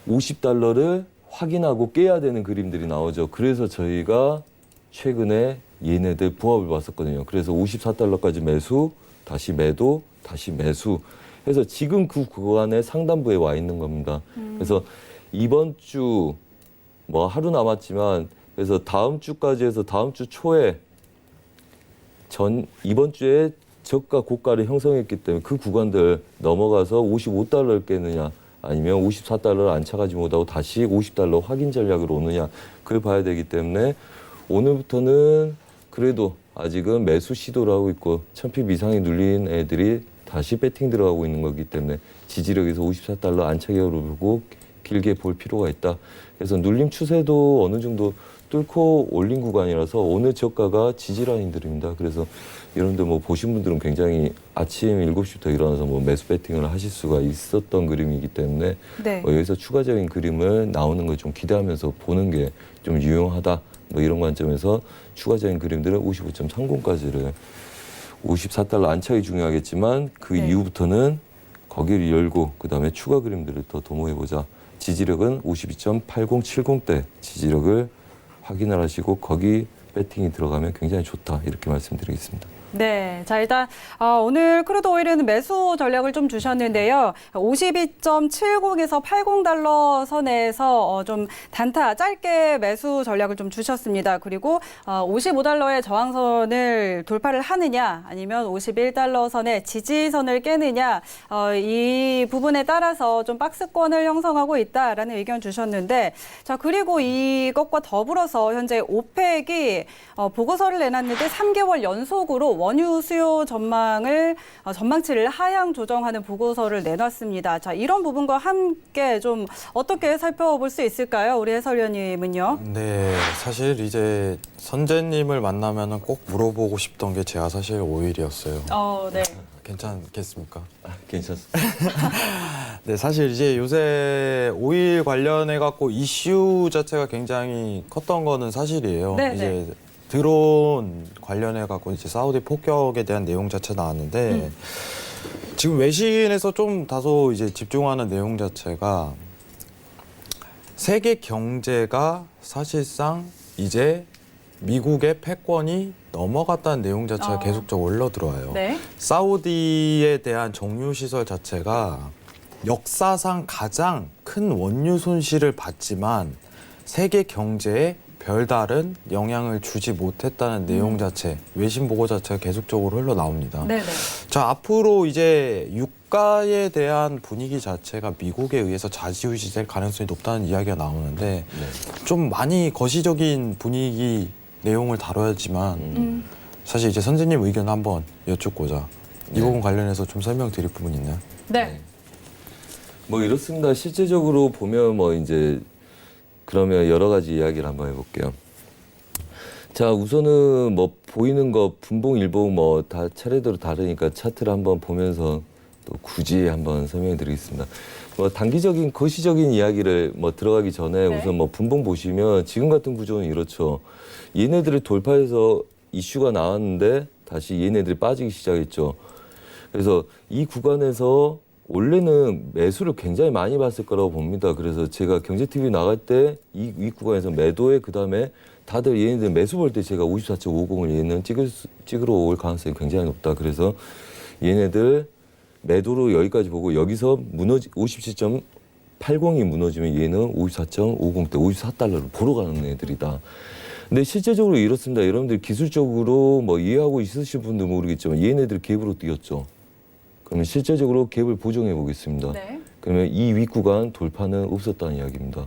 50달러를 확인하고 깨야 되는 그림들이 나오죠. 그래서 저희가 최근에 얘네들 부합을 봤었거든요. 그래서 54달러까지 매수, 다시 매도, 다시 매수 해서 지금 그 구간의 상단부에 와 있는 겁니다. 그래서 이번 주 뭐 하루 남았지만 그래서 다음 주까지 해서 다음 주 초에 이번 주에 저가 고가를 형성했기 때문에 그 구간들 넘어가서 55달러를 깨느냐 아니면 54달러를 안착하지 못하고 다시 50달러 확인 전략으로 오느냐 그걸 봐야 되기 때문에 오늘부터는 그래도 아직은 매수 시도를 하고 있고 1000핍 이상이 눌린 애들이 다시 배팅 들어가고 있는 거기 때문에 지지력에서 54달러 안착이라고 보고 길게 볼 필요가 있다. 그래서 눌림 추세도 어느 정도 뚫고 올린 구간이라서 오늘 저가가 지지라인들입니다. 그래서 여러분들 뭐 보신 분들은 굉장히 아침 7시부터 일어나서 뭐 매수 배팅을 하실 수가 있었던 그림이기 때문에 네. 뭐 여기서 추가적인 그림을 나오는 걸 좀 기대하면서 보는 게 좀 유용하다. 뭐 이런 관점에서 추가적인 그림들은 55.30까지를 54달러 안착이 중요하겠지만 그 네. 이후부터는 거기를 열고 그다음에 추가 그림들을 더 도모해보자. 지지력은 52.8070대 지지력을 확인을 하시고 거기 배팅이 들어가면 굉장히 좋다. 이렇게 말씀드리겠습니다. 네, 자 일단 오늘 크루드 오일은 매수 전략을 좀 주셨는데요. 52.70에서 80달러 선에서 좀 단타 짧게 매수 전략을 좀 주셨습니다. 그리고 55달러의 저항선을 돌파를 하느냐 아니면 51달러 선의 지지선을 깨느냐 이 부분에 따라서 좀 박스권을 형성하고 있다라는 의견 주셨는데 자 그리고 이것과 더불어서 현재 오펙이 보고서를 내놨는데 3개월 연속으로 원유 수요 전망치를 하향 조정하는 보고서를 내놨습니다. 자, 이런 부분과 함께 좀 어떻게 살펴볼 수 있을까요? 우리 해설위원님은요? 네, 사실 이제 선재님을 만나면은 꼭 물어보고 싶던 게 제가 사실 오일이었어요. 네. 괜찮겠습니까? 괜찮습니다. 네, 사실 이제 요새 오일 관련해 갖고 이슈 자체가 굉장히 컸던 거는 사실이에요. 네, 이제 드론 관련해 갖고 이제 사우디 폭격에 대한 내용 자체 나왔는데 지금 외신에서 좀 다소 이제 집중하는 내용 자체가 세계 경제가 사실상 이제 미국의 패권이 넘어갔다는 내용 자체가 계속적으로 올라 들어와요. 네. 사우디에 대한 정유 시설 자체가 역사상 가장 큰 원유 손실을 봤지만 세계 경제에 별다른 영향을 주지 못했다는 내용 자체, 외신 보고 자체가 계속적으로 흘러나옵니다. 네네. 자, 앞으로 이제 유가에 대한 분위기 자체가 미국에 의해서 좌지우지될 가능성이 높다는 이야기가 나오는데 좀 많이 거시적인 분위기 내용을 다뤄야지만 사실 이제 선생님 의견 한번 여쭙고자 이 부분 관련해서 좀 설명드릴 부분 있나요? 네. 뭐 이렇습니다. 실제적으로 보면 뭐 이제 그러면 여러 가지 이야기를 한번 해볼게요. 자, 우선은 뭐 보이는 거 분봉 일봉 뭐 다 차례대로 다르니까 차트를 한번 보면서 또 굳이 한번 설명해 드리겠습니다. 뭐 단기적인 거시적인 이야기를 뭐 들어가기 전에 네. 우선 뭐 분봉 보시면 지금 같은 구조는 이렇죠. 얘네들을 돌파해서 이슈가 나왔는데 다시 얘네들이 빠지기 시작했죠. 그래서 이 구간에서 원래는 매수를 굉장히 많이 봤을 거라고 봅니다. 그래서 제가 경제TV 나갈 때 이 구간에서 매도에 그다음에 다들 얘네들 매수 볼 때 제가 54.50을 얘는 찍으러 올 가능성이 굉장히 높다. 그래서 얘네들 매도로 여기까지 보고 여기서 57.80이 무너지면 얘는 54.50대 54달러를 보러 가는 애들이다. 근데 실제적으로 이렇습니다. 여러분들 기술적으로 뭐 이해하고 있으신 분도 모르겠지만 얘네들 갭으로 뛰었죠. 그러면 실제적으로 갭을 보정해 보겠습니다. 네. 그러면 이 윗구간 돌파는 없었다는 이야기입니다.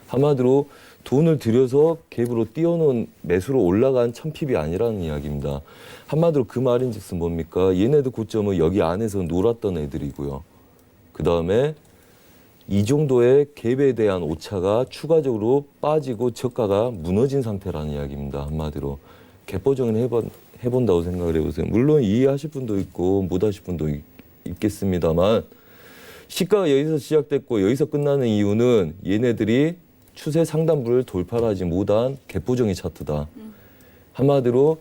한마디로 돈을 들여서 갭으로 띄워놓은 매수로 올라간 1000핍이 아니라는 이야기입니다. 한마디로 그 말인즉슨 뭡니까? 얘네들 고점은 여기 안에서 놀았던 애들이고요. 그 다음에 이 정도의 갭에 대한 오차가 추가적으로 빠지고 저가가 무너진 상태라는 이야기입니다. 한마디로 갭 보정을 해본다고 생각을 해보세요. 물론 이해하실 분도 있고 못하실 분도 있겠습니다만 시가가 여기서 시작됐고 여기서 끝나는 이유는 얘네들이 추세 상단부를 돌파하지 못한 갭 보정의 차트다. 한마디로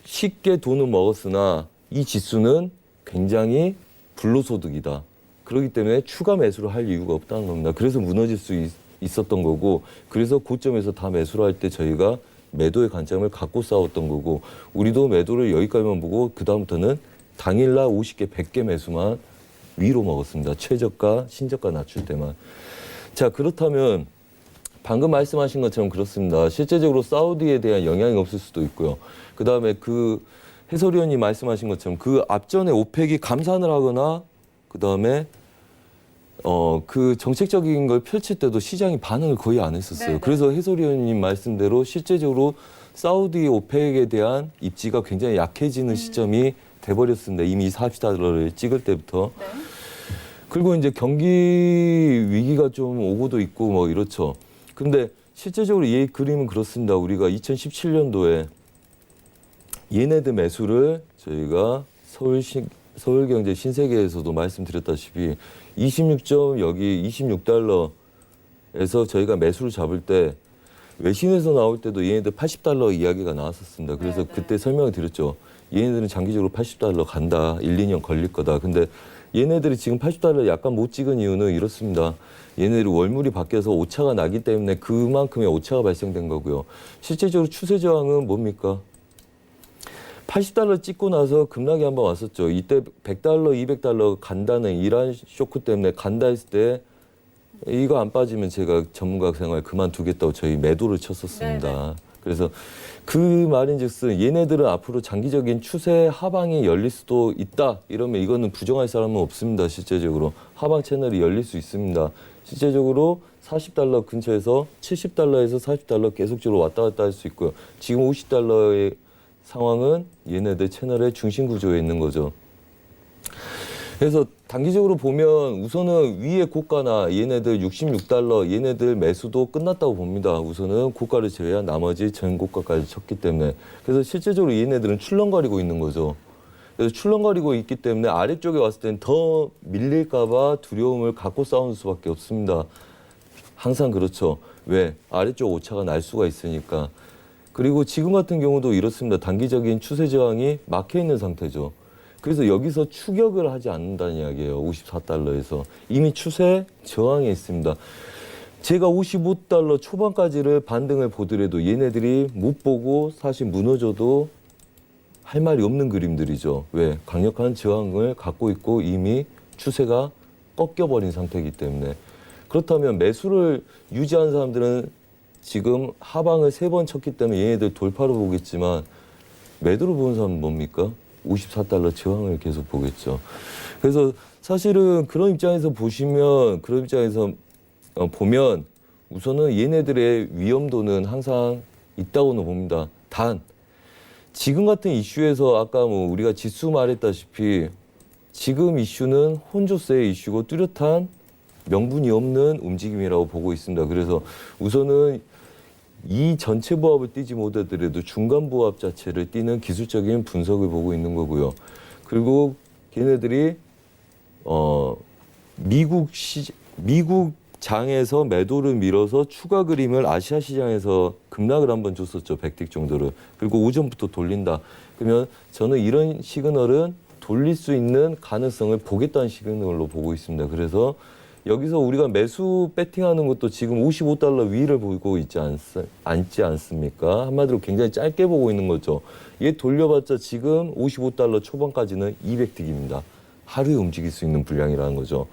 쉽게 돈을 먹었으나 이 지수는 굉장히 불로소득이다. 그렇기 때문에 추가 매수를 할 이유가 없다는 겁니다. 그래서 무너질 수 있었던 거고 그래서 고점에서 다 매수를 할 때 저희가 매도의 관점을 갖고 싸웠던 거고 우리도 매도를 여기까지만 보고 그다음부터는 당일날 50개, 100개 매수만 위로 먹었습니다. 최저가, 신저가 낮출 때만. 자, 그렇다면 방금 말씀하신 것처럼 그렇습니다. 실제적으로 사우디에 대한 영향이 없을 수도 있고요. 그다음에 그 해설위원이 말씀하신 것처럼 그 앞전에 오펙이 감산을 하거나 그다음에 그 정책적인 걸 펼칠 때도 시장이 반응을 거의 안 했었어요. 네네. 그래서 해설위원님 말씀대로 실제적으로 사우디 오펙에 대한 입지가 굉장히 약해지는 시점이 돼버렸습니다. 이미 40달러를 찍을 때부터. 네. 그리고 이제 경기 위기가 좀 오고도 있고 뭐 이렇죠. 근데 실제적으로 이 그림은 그렇습니다. 우리가 2017년도에 얘네들 매수를 저희가 서울경제 신세계에서도 말씀드렸다시피 26달러에서 저희가 매수를 잡을 때 외신에서 나올 때도 얘네들 80달러 이야기가 나왔었습니다. 그래서 네네. 그때 설명을 드렸죠. 얘네들은 장기적으로 80달러 간다. 1, 2년 걸릴 거다. 근데 얘네들이 지금 80달러 약간 못 찍은 이유는 이렇습니다. 얘네들이 월물이 바뀌어서 오차가 나기 때문에 그만큼의 오차가 발생된 거고요. 실제적으로 추세 저항은 뭡니까? $80 찍고 나서 급락이 한번 왔었죠. 이때 $100, $200 간다는 이란 쇼크 때문에 간다 했을 때 이거 안 빠지면 제가 전문가 생활 그만두겠다고 저희 매도를 쳤었습니다. 네네. 그래서 그 말인즉슨 얘네들은 앞으로 장기적인 추세 하방이 열릴 수도 있다. 이러면 이거는 부정할 사람은 없습니다. 실제적으로 하방 채널이 열릴 수 있습니다. 실제적으로 $40 근처에서 $70에서 $40 계속적으로 왔다 갔다 할 수 있고요. 지금 $50의 상황은 얘네들 채널의 중심 구조에 있는 거죠. 그래서 단기적으로 보면 우선은 위의 고가나 얘네들 $66 얘네들 매수도 끝났다고 봅니다. 우선은 고가를 제외한 나머지 전 고가까지 쳤기 때문에. 그래서 실제적으로 얘네들은 출렁거리고 있는 거죠. 그래서 출렁거리고 있기 때문에 아래쪽에 왔을 때는 더 밀릴까 봐 두려움을 갖고 싸우는 수밖에 없습니다. 항상 그렇죠. 왜? 아래쪽 오차가 날 수가 있으니까. 그리고 지금 같은 경우도 이렇습니다. 단기적인 추세 저항이 막혀 있는 상태죠. 그래서 여기서 추격을 하지 않는다는 이야기예요. $54에서. 이미 추세 저항에 있습니다. 제가 $55 초반까지를 반등을 보더라도 얘네들이 못 보고 사실 무너져도 할 말이 없는 그림들이죠. 왜? 강력한 저항을 갖고 있고 이미 추세가 꺾여버린 상태이기 때문에. 그렇다면 매수를 유지한 사람들은 지금 하방을 3번 쳤기 때문에 얘네들 돌파로 보겠지만 매도를 보는 사람은 뭡니까? $54 저항을 계속 보겠죠. 그래서 사실은 그런 입장에서 보시면, 그런 입장에서 보면 우선은 얘네들의 위험도는 항상 있다고는 봅니다. 단, 지금 같은 이슈에서 아까 뭐 우리가 지수 말했다시피 지금 이슈는 혼조세의 이슈고 뚜렷한 명분이 없는 움직임이라고 보고 있습니다. 그래서 우선은 이 전체 부합을 띄지 못하더라도 중간 부합 자체를 띄는 기술적인 분석을 보고 있는 거고요. 그리고 걔네들이 미국 장에서 매도를 밀어서 추가 그림을 아시아 시장에서 급락을 한번 줬었죠. 100틱 정도를. 그리고 오전부터 돌린다. 그러면 저는 이런 시그널은 돌릴 수 있는 가능성을 보겠다는 시그널로 보고 있습니다. 그래서 여기서 우리가 매수 배팅하는 것도 지금 $55 위를 보고 있지 않습니까? 한마디로 굉장히 짧게 보고 있는 거죠. 얘 돌려봤자 지금 $55 초반까지는 200틱입니다. 하루에 움직일 수 있는 분량이라는 거죠.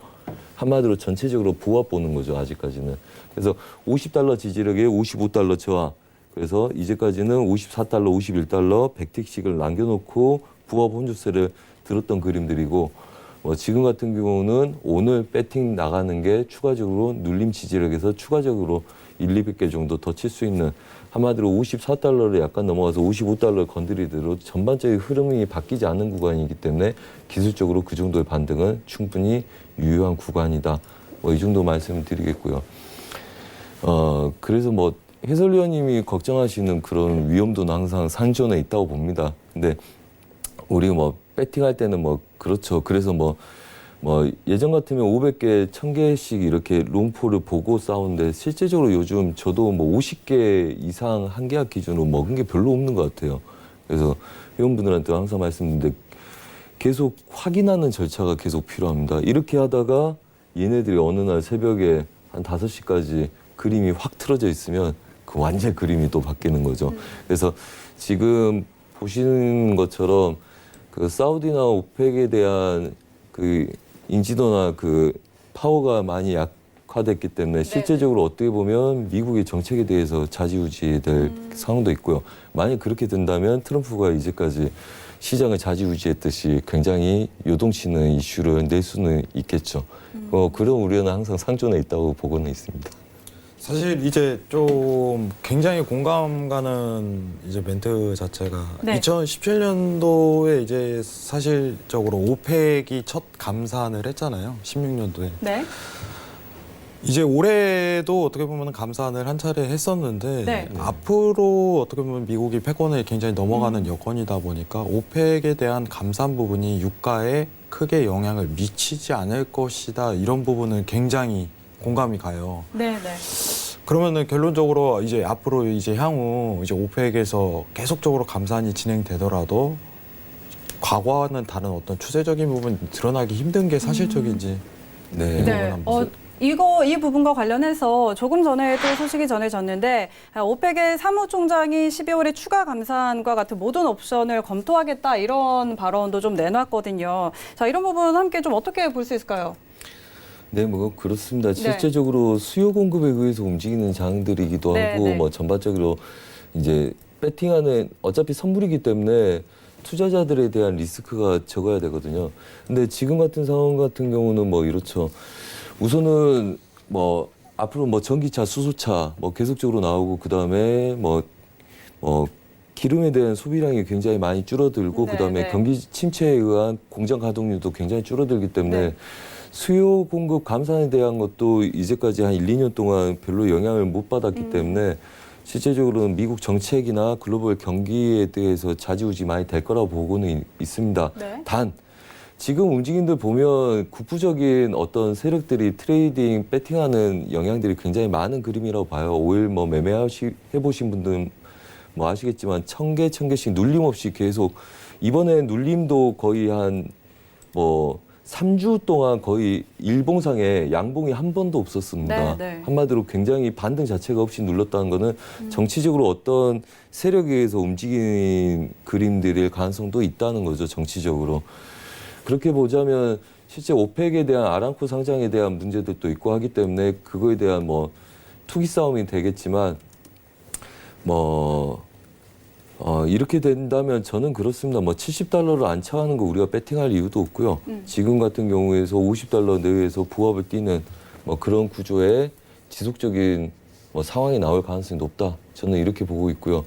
한마디로 전체적으로 부합 보는 거죠. 아직까지는. 그래서 $50 지지력에 $55 저하. 그래서 이제까지는 $54, $51, 100틱씩을 남겨놓고 부합 혼조세를 들었던 그림들이고 지금 같은 경우는 오늘 배팅 나가는 게 추가적으로 눌림 지지력에서 추가적으로 200개 정도 더 칠 수 있는 한마디로 $54를 약간 넘어가서 $55 건드리더라도 전반적인 흐름이 바뀌지 않는 구간이기 때문에 기술적으로 그 정도의 반등은 충분히 유효한 구간이다. 이 정도 말씀을 드리겠고요. 그래서 해설위원님이 걱정하시는 그런 위험도는 항상 상존에 있다고 봅니다. 근데 우리 배팅할 때는 그렇죠. 그래서 예전 같으면 500개, 1000개씩 이렇게 롱포를 보고 싸우는데 실제적으로 요즘 저도 50개 이상 한 계약 기준으로 먹은 게 별로 없는 것 같아요. 그래서 회원분들한테 항상 말씀드리는데 계속 확인하는 절차가 계속 필요합니다. 이렇게 하다가 얘네들이 어느 날 새벽에 한 5시까지 그림이 확 틀어져 있으면 그 완전 그림이 또 바뀌는 거죠. 그래서 지금 보시는 것처럼 그 사우디나 오펙에 대한 그 인지도나 그 파워가 많이 약화됐기 때문에 실제적으로 어떻게 보면 미국의 정책에 대해서 좌지우지될 상황도 있고요. 만약 그렇게 된다면 트럼프가 이제까지 시장을 좌지우지했듯이 굉장히 요동치는 이슈를 낼 수는 있겠죠. 그런 우려는 항상 상존에 있다고 보고는 있습니다. 사실 이제 좀 굉장히 공감 가는 이제 멘트 자체가 2017년도에 이제 사실적으로 오펙이 첫 감산을 했잖아요. 16년도에. 네. 이제 올해도 어떻게 보면 감산을 한 차례 했었는데 네. 앞으로 어떻게 보면 미국이 패권에 굉장히 넘어가는 여건이다 보니까 오펙에 대한 감산 부분이 유가에 크게 영향을 미치지 않을 것이다. 이런 부분은 굉장히 공감이 가요. 네. 그러면은 결론적으로 이제 앞으로 이제 향후 이제 오펙에서 계속적으로 감산이 진행되더라도 과거와는 다른 어떤 추세적인 부분이 드러나기 힘든 게 사실적인지 네. 이 부분 한번 이 부분과 관련해서 조금 전에도 소식이 전해졌는데 오펙의 사무총장이 12월에 추가 감산과 같은 모든 옵션을 검토하겠다 이런 발언도 좀 내놨거든요. 자, 이런 부분 함께 좀 어떻게 볼 수 있을까요? 네, 뭐 그렇습니다. 실제적으로 수요 공급에 의해서 움직이는 장들이기도 하고 뭐 전반적으로 이제 배팅하는 어차피 선물이기 때문에 투자자들에 대한 리스크가 적어야 되거든요. 근데 지금 같은 상황 같은 경우는 뭐 이렇죠. 우선은 뭐 앞으로 뭐 전기차, 수소차 뭐 계속적으로 나오고 그다음에 뭐 기름에 대한 소비량이 굉장히 많이 줄어들고 그다음에 경기 침체에 의한 공장 가동률도 굉장히 줄어들기 때문에 수요 공급 감산에 대한 것도 이제까지 한 1, 2년 동안 별로 영향을 못 받았기 때문에 실제적으로는 미국 정책이나 글로벌 경기에 대해서 좌지우지 많이 될 거라고 보고는 있습니다. 단 지금 움직임들 보면 국부적인 어떤 세력들이 트레이딩, 배팅하는 영향들이 굉장히 많은 그림이라고 봐요. 오일 뭐 해보신 분들은 뭐 아시겠지만 1000개씩 눌림 없이 계속 이번에 눌림도 거의 한 뭐 3주 동안 거의 일봉상에 양봉이 한 번도 없었습니다. 한마디로 굉장히 반등 자체가 없이 눌렀다는 거는 정치적으로 어떤 세력에 의해서 움직이는 그림들일 가능성도 있다는 거죠, 정치적으로. 그렇게 보자면 실제 오펙에 대한 아람코 상장에 대한 문제들도 있고 하기 때문에 그거에 대한 뭐 투기 싸움이 되겠지만 이렇게 된다면 저는 그렇습니다. 뭐 70달러를 안착하는 거 우리가 배팅할 이유도 없고요. 지금 같은 경우에서 50달러 내외에서 부합을 띄는 뭐 그런 구조의 지속적인 뭐 상황이 나올 가능성이 높다. 저는 이렇게 보고 있고요.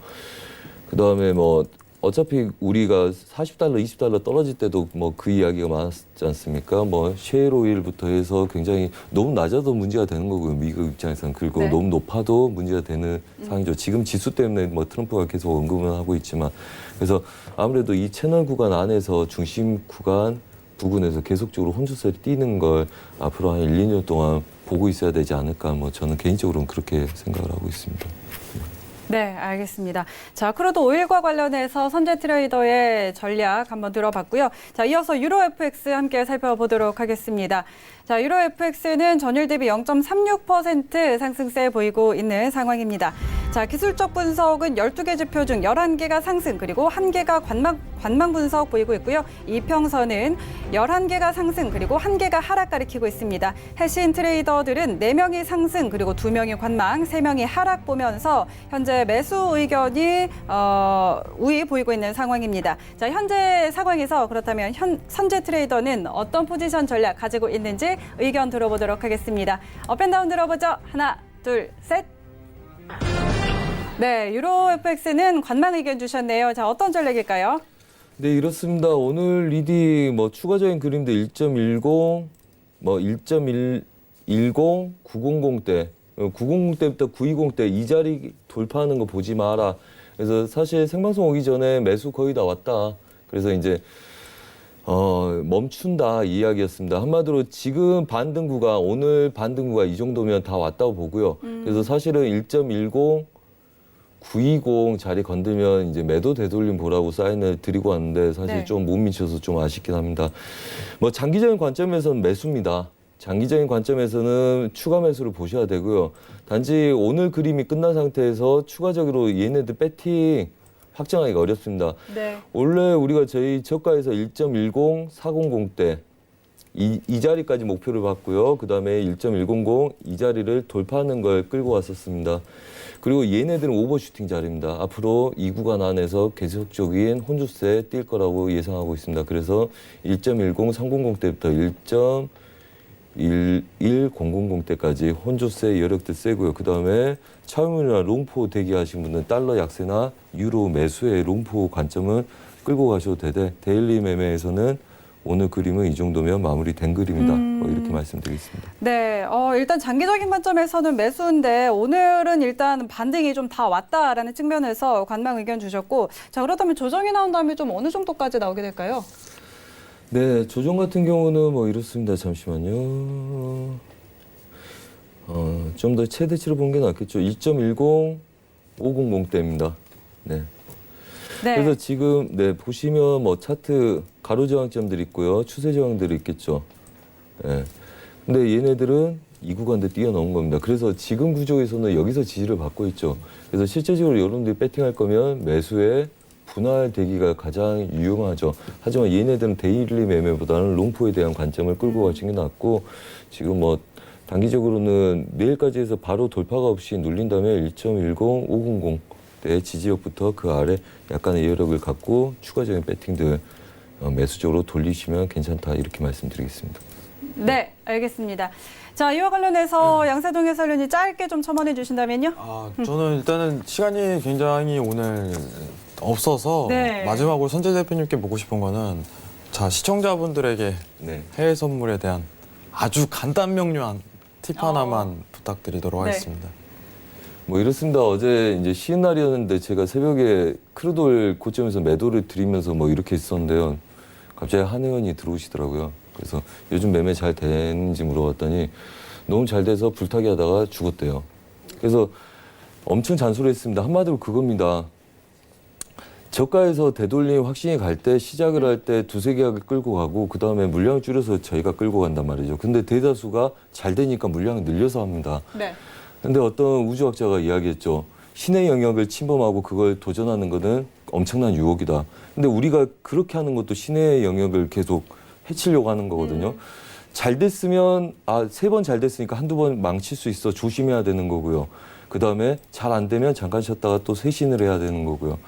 그다음에 뭐 어차피 우리가 40달러, 20달러 떨어질 때도 뭐 그 이야기가 많았지 않습니까? 뭐 셰일 오일부터 해서 굉장히 너무 낮아도 문제가 되는 거고요. 미국 입장에서는. 그리고 너무 높아도 문제가 되는 상황이죠. 지금 지수 때문에 뭐 트럼프가 계속 언급을 하고 있지만 그래서 아무래도 이 채널 구간 안에서 중심 구간 부근에서 계속적으로 혼조세를 띄는 걸 앞으로 한 1, 2년 동안 보고 있어야 되지 않을까 뭐 저는 개인적으로는 그렇게 생각을 하고 있습니다. 네, 알겠습니다. 자, 크루드 오일과 관련해서 선제 트레이더의 전략 한번 들어봤고요. 자, 이어서 유로 FX 함께 살펴보도록 하겠습니다. 자, 유로 FX는 전일 대비 0.36% 상승세 보이고 있는 상황입니다. 자, 기술적 분석은 12개 지표 중 11개가 상승, 그리고 1개가 관망 분석 보이고 있고요. 이평선은 11개가 상승, 그리고 1개가 하락 가리키고 있습니다. 해신 트레이더들은 4명이 상승, 그리고 2명이 관망, 3명이 하락 보면서 현재 매수 의견이 우위 보이고 있는 상황입니다. 자, 현재 상황에서 그렇다면 선제 트레이더는 어떤 포지션 전략 가지고 있는지 의견 들어보도록 하겠습니다. 업앤다운 들어보죠. 하나, 둘, 셋. 네, 유로 FX는 관망 의견 주셨네요. 자, 어떤 전략일까요? 네, 이렇습니다. 오늘 리딩 뭐 추가적인 그림도 1.10, 뭐 1.10, 900대, 900대부터 920대 이 자리 돌파하는 거 보지 마라. 그래서 사실 생방송 오기 전에 매수 거의 다 왔다. 그래서 이제 멈춘다 이 이야기였습니다. 한마디로 지금 반등구가 오늘 반등구가 이 정도면 다 왔다고 보고요. 그래서 사실은 1.10 920 자리 건들면 이제 매도 되돌림 보라고 사인을 드리고 왔는데 사실 좀 못 미쳐서 좀 아쉽긴 합니다. 뭐 장기적인 관점에서는 매수입니다. 장기적인 관점에서는 추가 매수를 보셔야 되고요. 단지 오늘 그림이 끝난 상태에서 추가적으로 얘네들 배팅 확정하기가 어렵습니다. 원래 우리가 저희 저가에서 1.10, 400대 이 자리까지 목표를 봤고요. 그 다음에 1.100 이 자리를 돌파하는 걸 끌고 왔었습니다. 그리고 얘네들은 오버슈팅 자리입니다. 앞으로 이 구간 안에서 계속적인 혼조세 뛸 거라고 예상하고 있습니다. 그래서 1.10, 300대부터 1.1000대까지 혼조세 여력들 세고요. 그 다음에 차유물이나 롱포 대기하신 분들은 달러 약세나 유로 매수의 롱포 관점을 끌고 가셔도 되되 데일리 매매에서는 오늘 그림은 이 정도면 마무리된 그림이다. 뭐 이렇게 말씀드리겠습니다. 네, 일단 장기적인 관점에서는 매수인데 오늘은 일단 반등이 좀 다 왔다라는 측면에서 관망 의견 주셨고, 자, 그렇다면 조정이 나온 다음에 좀 어느 정도까지 나오게 될까요? 네, 조정 같은 경우는 뭐 이렇습니다. 잠시만요. 좀 더 최대치로 본 게 낫겠죠. 2.10, 500대입니다. 네. 그래서 지금 보시면 뭐 차트 가로 저항점들이 있고요. 추세 저항들이 있겠죠. 예. 근데 얘네들은 이 구간도 뛰어넘은 겁니다. 그래서 지금 구조에서는 여기서 지지를 받고 있죠. 그래서 실제적으로 여러분들이 배팅할 거면 매수에 분할 대기가 가장 유용하죠. 하지만 얘네들은 데일리 매매보다는 롱포에 대한 관점을 끌고 가시는 게 낫고 지금 뭐 단기적으로는 내일까지 해서 바로 돌파가 없이 눌린다면 1.10, 500대 지지력부터 그 아래 약간의 여력을 갖고 추가적인 배팅들 매수적으로 돌리시면 괜찮다 이렇게 말씀드리겠습니다. 네, 알겠습니다. 자, 이와 관련해서 양세동 해설위원이 짧게 좀 첨언해 주신다면요. 저는 일단은 시간이 굉장히 오늘 없어서 네. 마지막으로 선재 대표님께 묻고 싶은 거는 자 시청자분들에게 네. 해외 선물에 대한 아주 간단 명료한 팁 하나만 부탁드리도록 네. 하겠습니다. 뭐 이렇습니다. 어제 이제 쉬는 날이었는데 제가 새벽에 크루돌 고점에서 매도를 드리면서 뭐 이렇게 있었는데요. 갑자기 한 의원이 들어오시더라고요. 그래서 요즘 매매 잘 되는지 물어봤더니 너무 잘 돼서 불타기 하다가 죽었대요. 그래서 엄청 잔소리했습니다. 한마디로 그겁니다. 저가에서 되돌림 확신이 갈 때 시작을 할 때 두세 계약을 끌고 가고 그 다음에 물량을 줄여서 저희가 끌고 간단 말이죠. 근데 대다수가 잘 되니까 물량을 늘려서 합니다. 네. 근데 어떤 우주학자가 이야기했죠. 신의 영역을 침범하고 그걸 도전하는 것은 엄청난 유혹이다. 근데 우리가 그렇게 하는 것도 신의 영역을 계속 해치려고 하는 거거든요. 잘 됐으면 세 번 잘 됐으니까 한두 번 망칠 수 있어 조심해야 되는 거고요. 그다음에 잘 안 되면 잠깐 쉬었다가 또 쇄신을 해야 되는 거고요.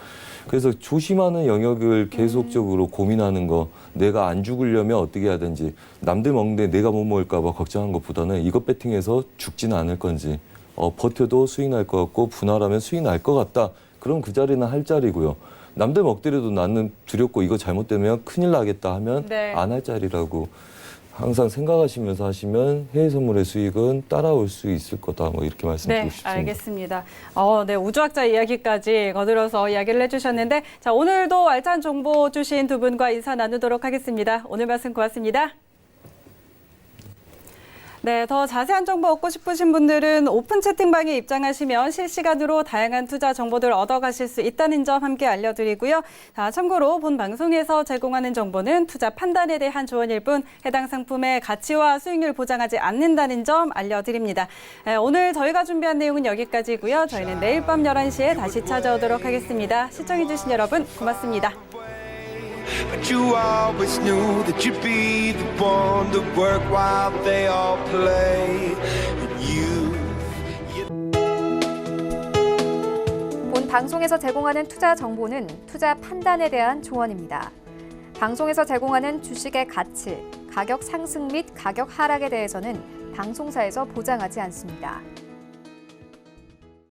그래서 조심하는 영역을 계속적으로 고민하는 거, 내가 안 죽으려면 어떻게 해야 되는지, 남들 먹는데 내가 못 먹을까 봐 걱정한 것보다는 이것 배팅해서 죽지는 않을 건지, 버텨도 수익 날 것 같고 분할하면 수익 날 것 같다. 그럼 그 자리는 할 자리고요. 남들 먹더라도 나는 두렵고 이거 잘못되면 큰일 나겠다 하면 네. 안 할 자리라고 항상 생각하시면서 하시면 해외 선물의 수익은 따라올 수 있을 거다. 뭐 이렇게 말씀드리고 네, 싶습니다. 알겠습니다. 네, 우주학자 이야기까지 거들어서 이야기를 해주셨는데, 자, 오늘도 알찬 정보 주신 두 분과 인사 나누도록 하겠습니다. 오늘 말씀 고맙습니다. 네, 더 자세한 정보 얻고 싶으신 분들은 오픈 채팅방에 입장하시면 실시간으로 다양한 투자 정보들 얻어가실 수 있다는 점 함께 알려드리고요. 자, 참고로 본 방송에서 제공하는 정보는 투자 판단에 대한 조언일 뿐 해당 상품의 가치와 수익률 보장하지 않는다는 점 알려드립니다. 오늘 저희가 준비한 내용은 여기까지고요. 저희는 내일 밤 11시에 다시 찾아오도록 하겠습니다. 시청해주신 여러분 고맙습니다. But you always knew that you'd be the one to work while they all play. And 본 방송에서 제공하는 투자 정보는 투자 판단에 대한 조언입니다. 방송에서 제공하는 주식의 가치, 가격 상승 및 가격 하락에 대해서는 방송사에서 보장하지 않습니다.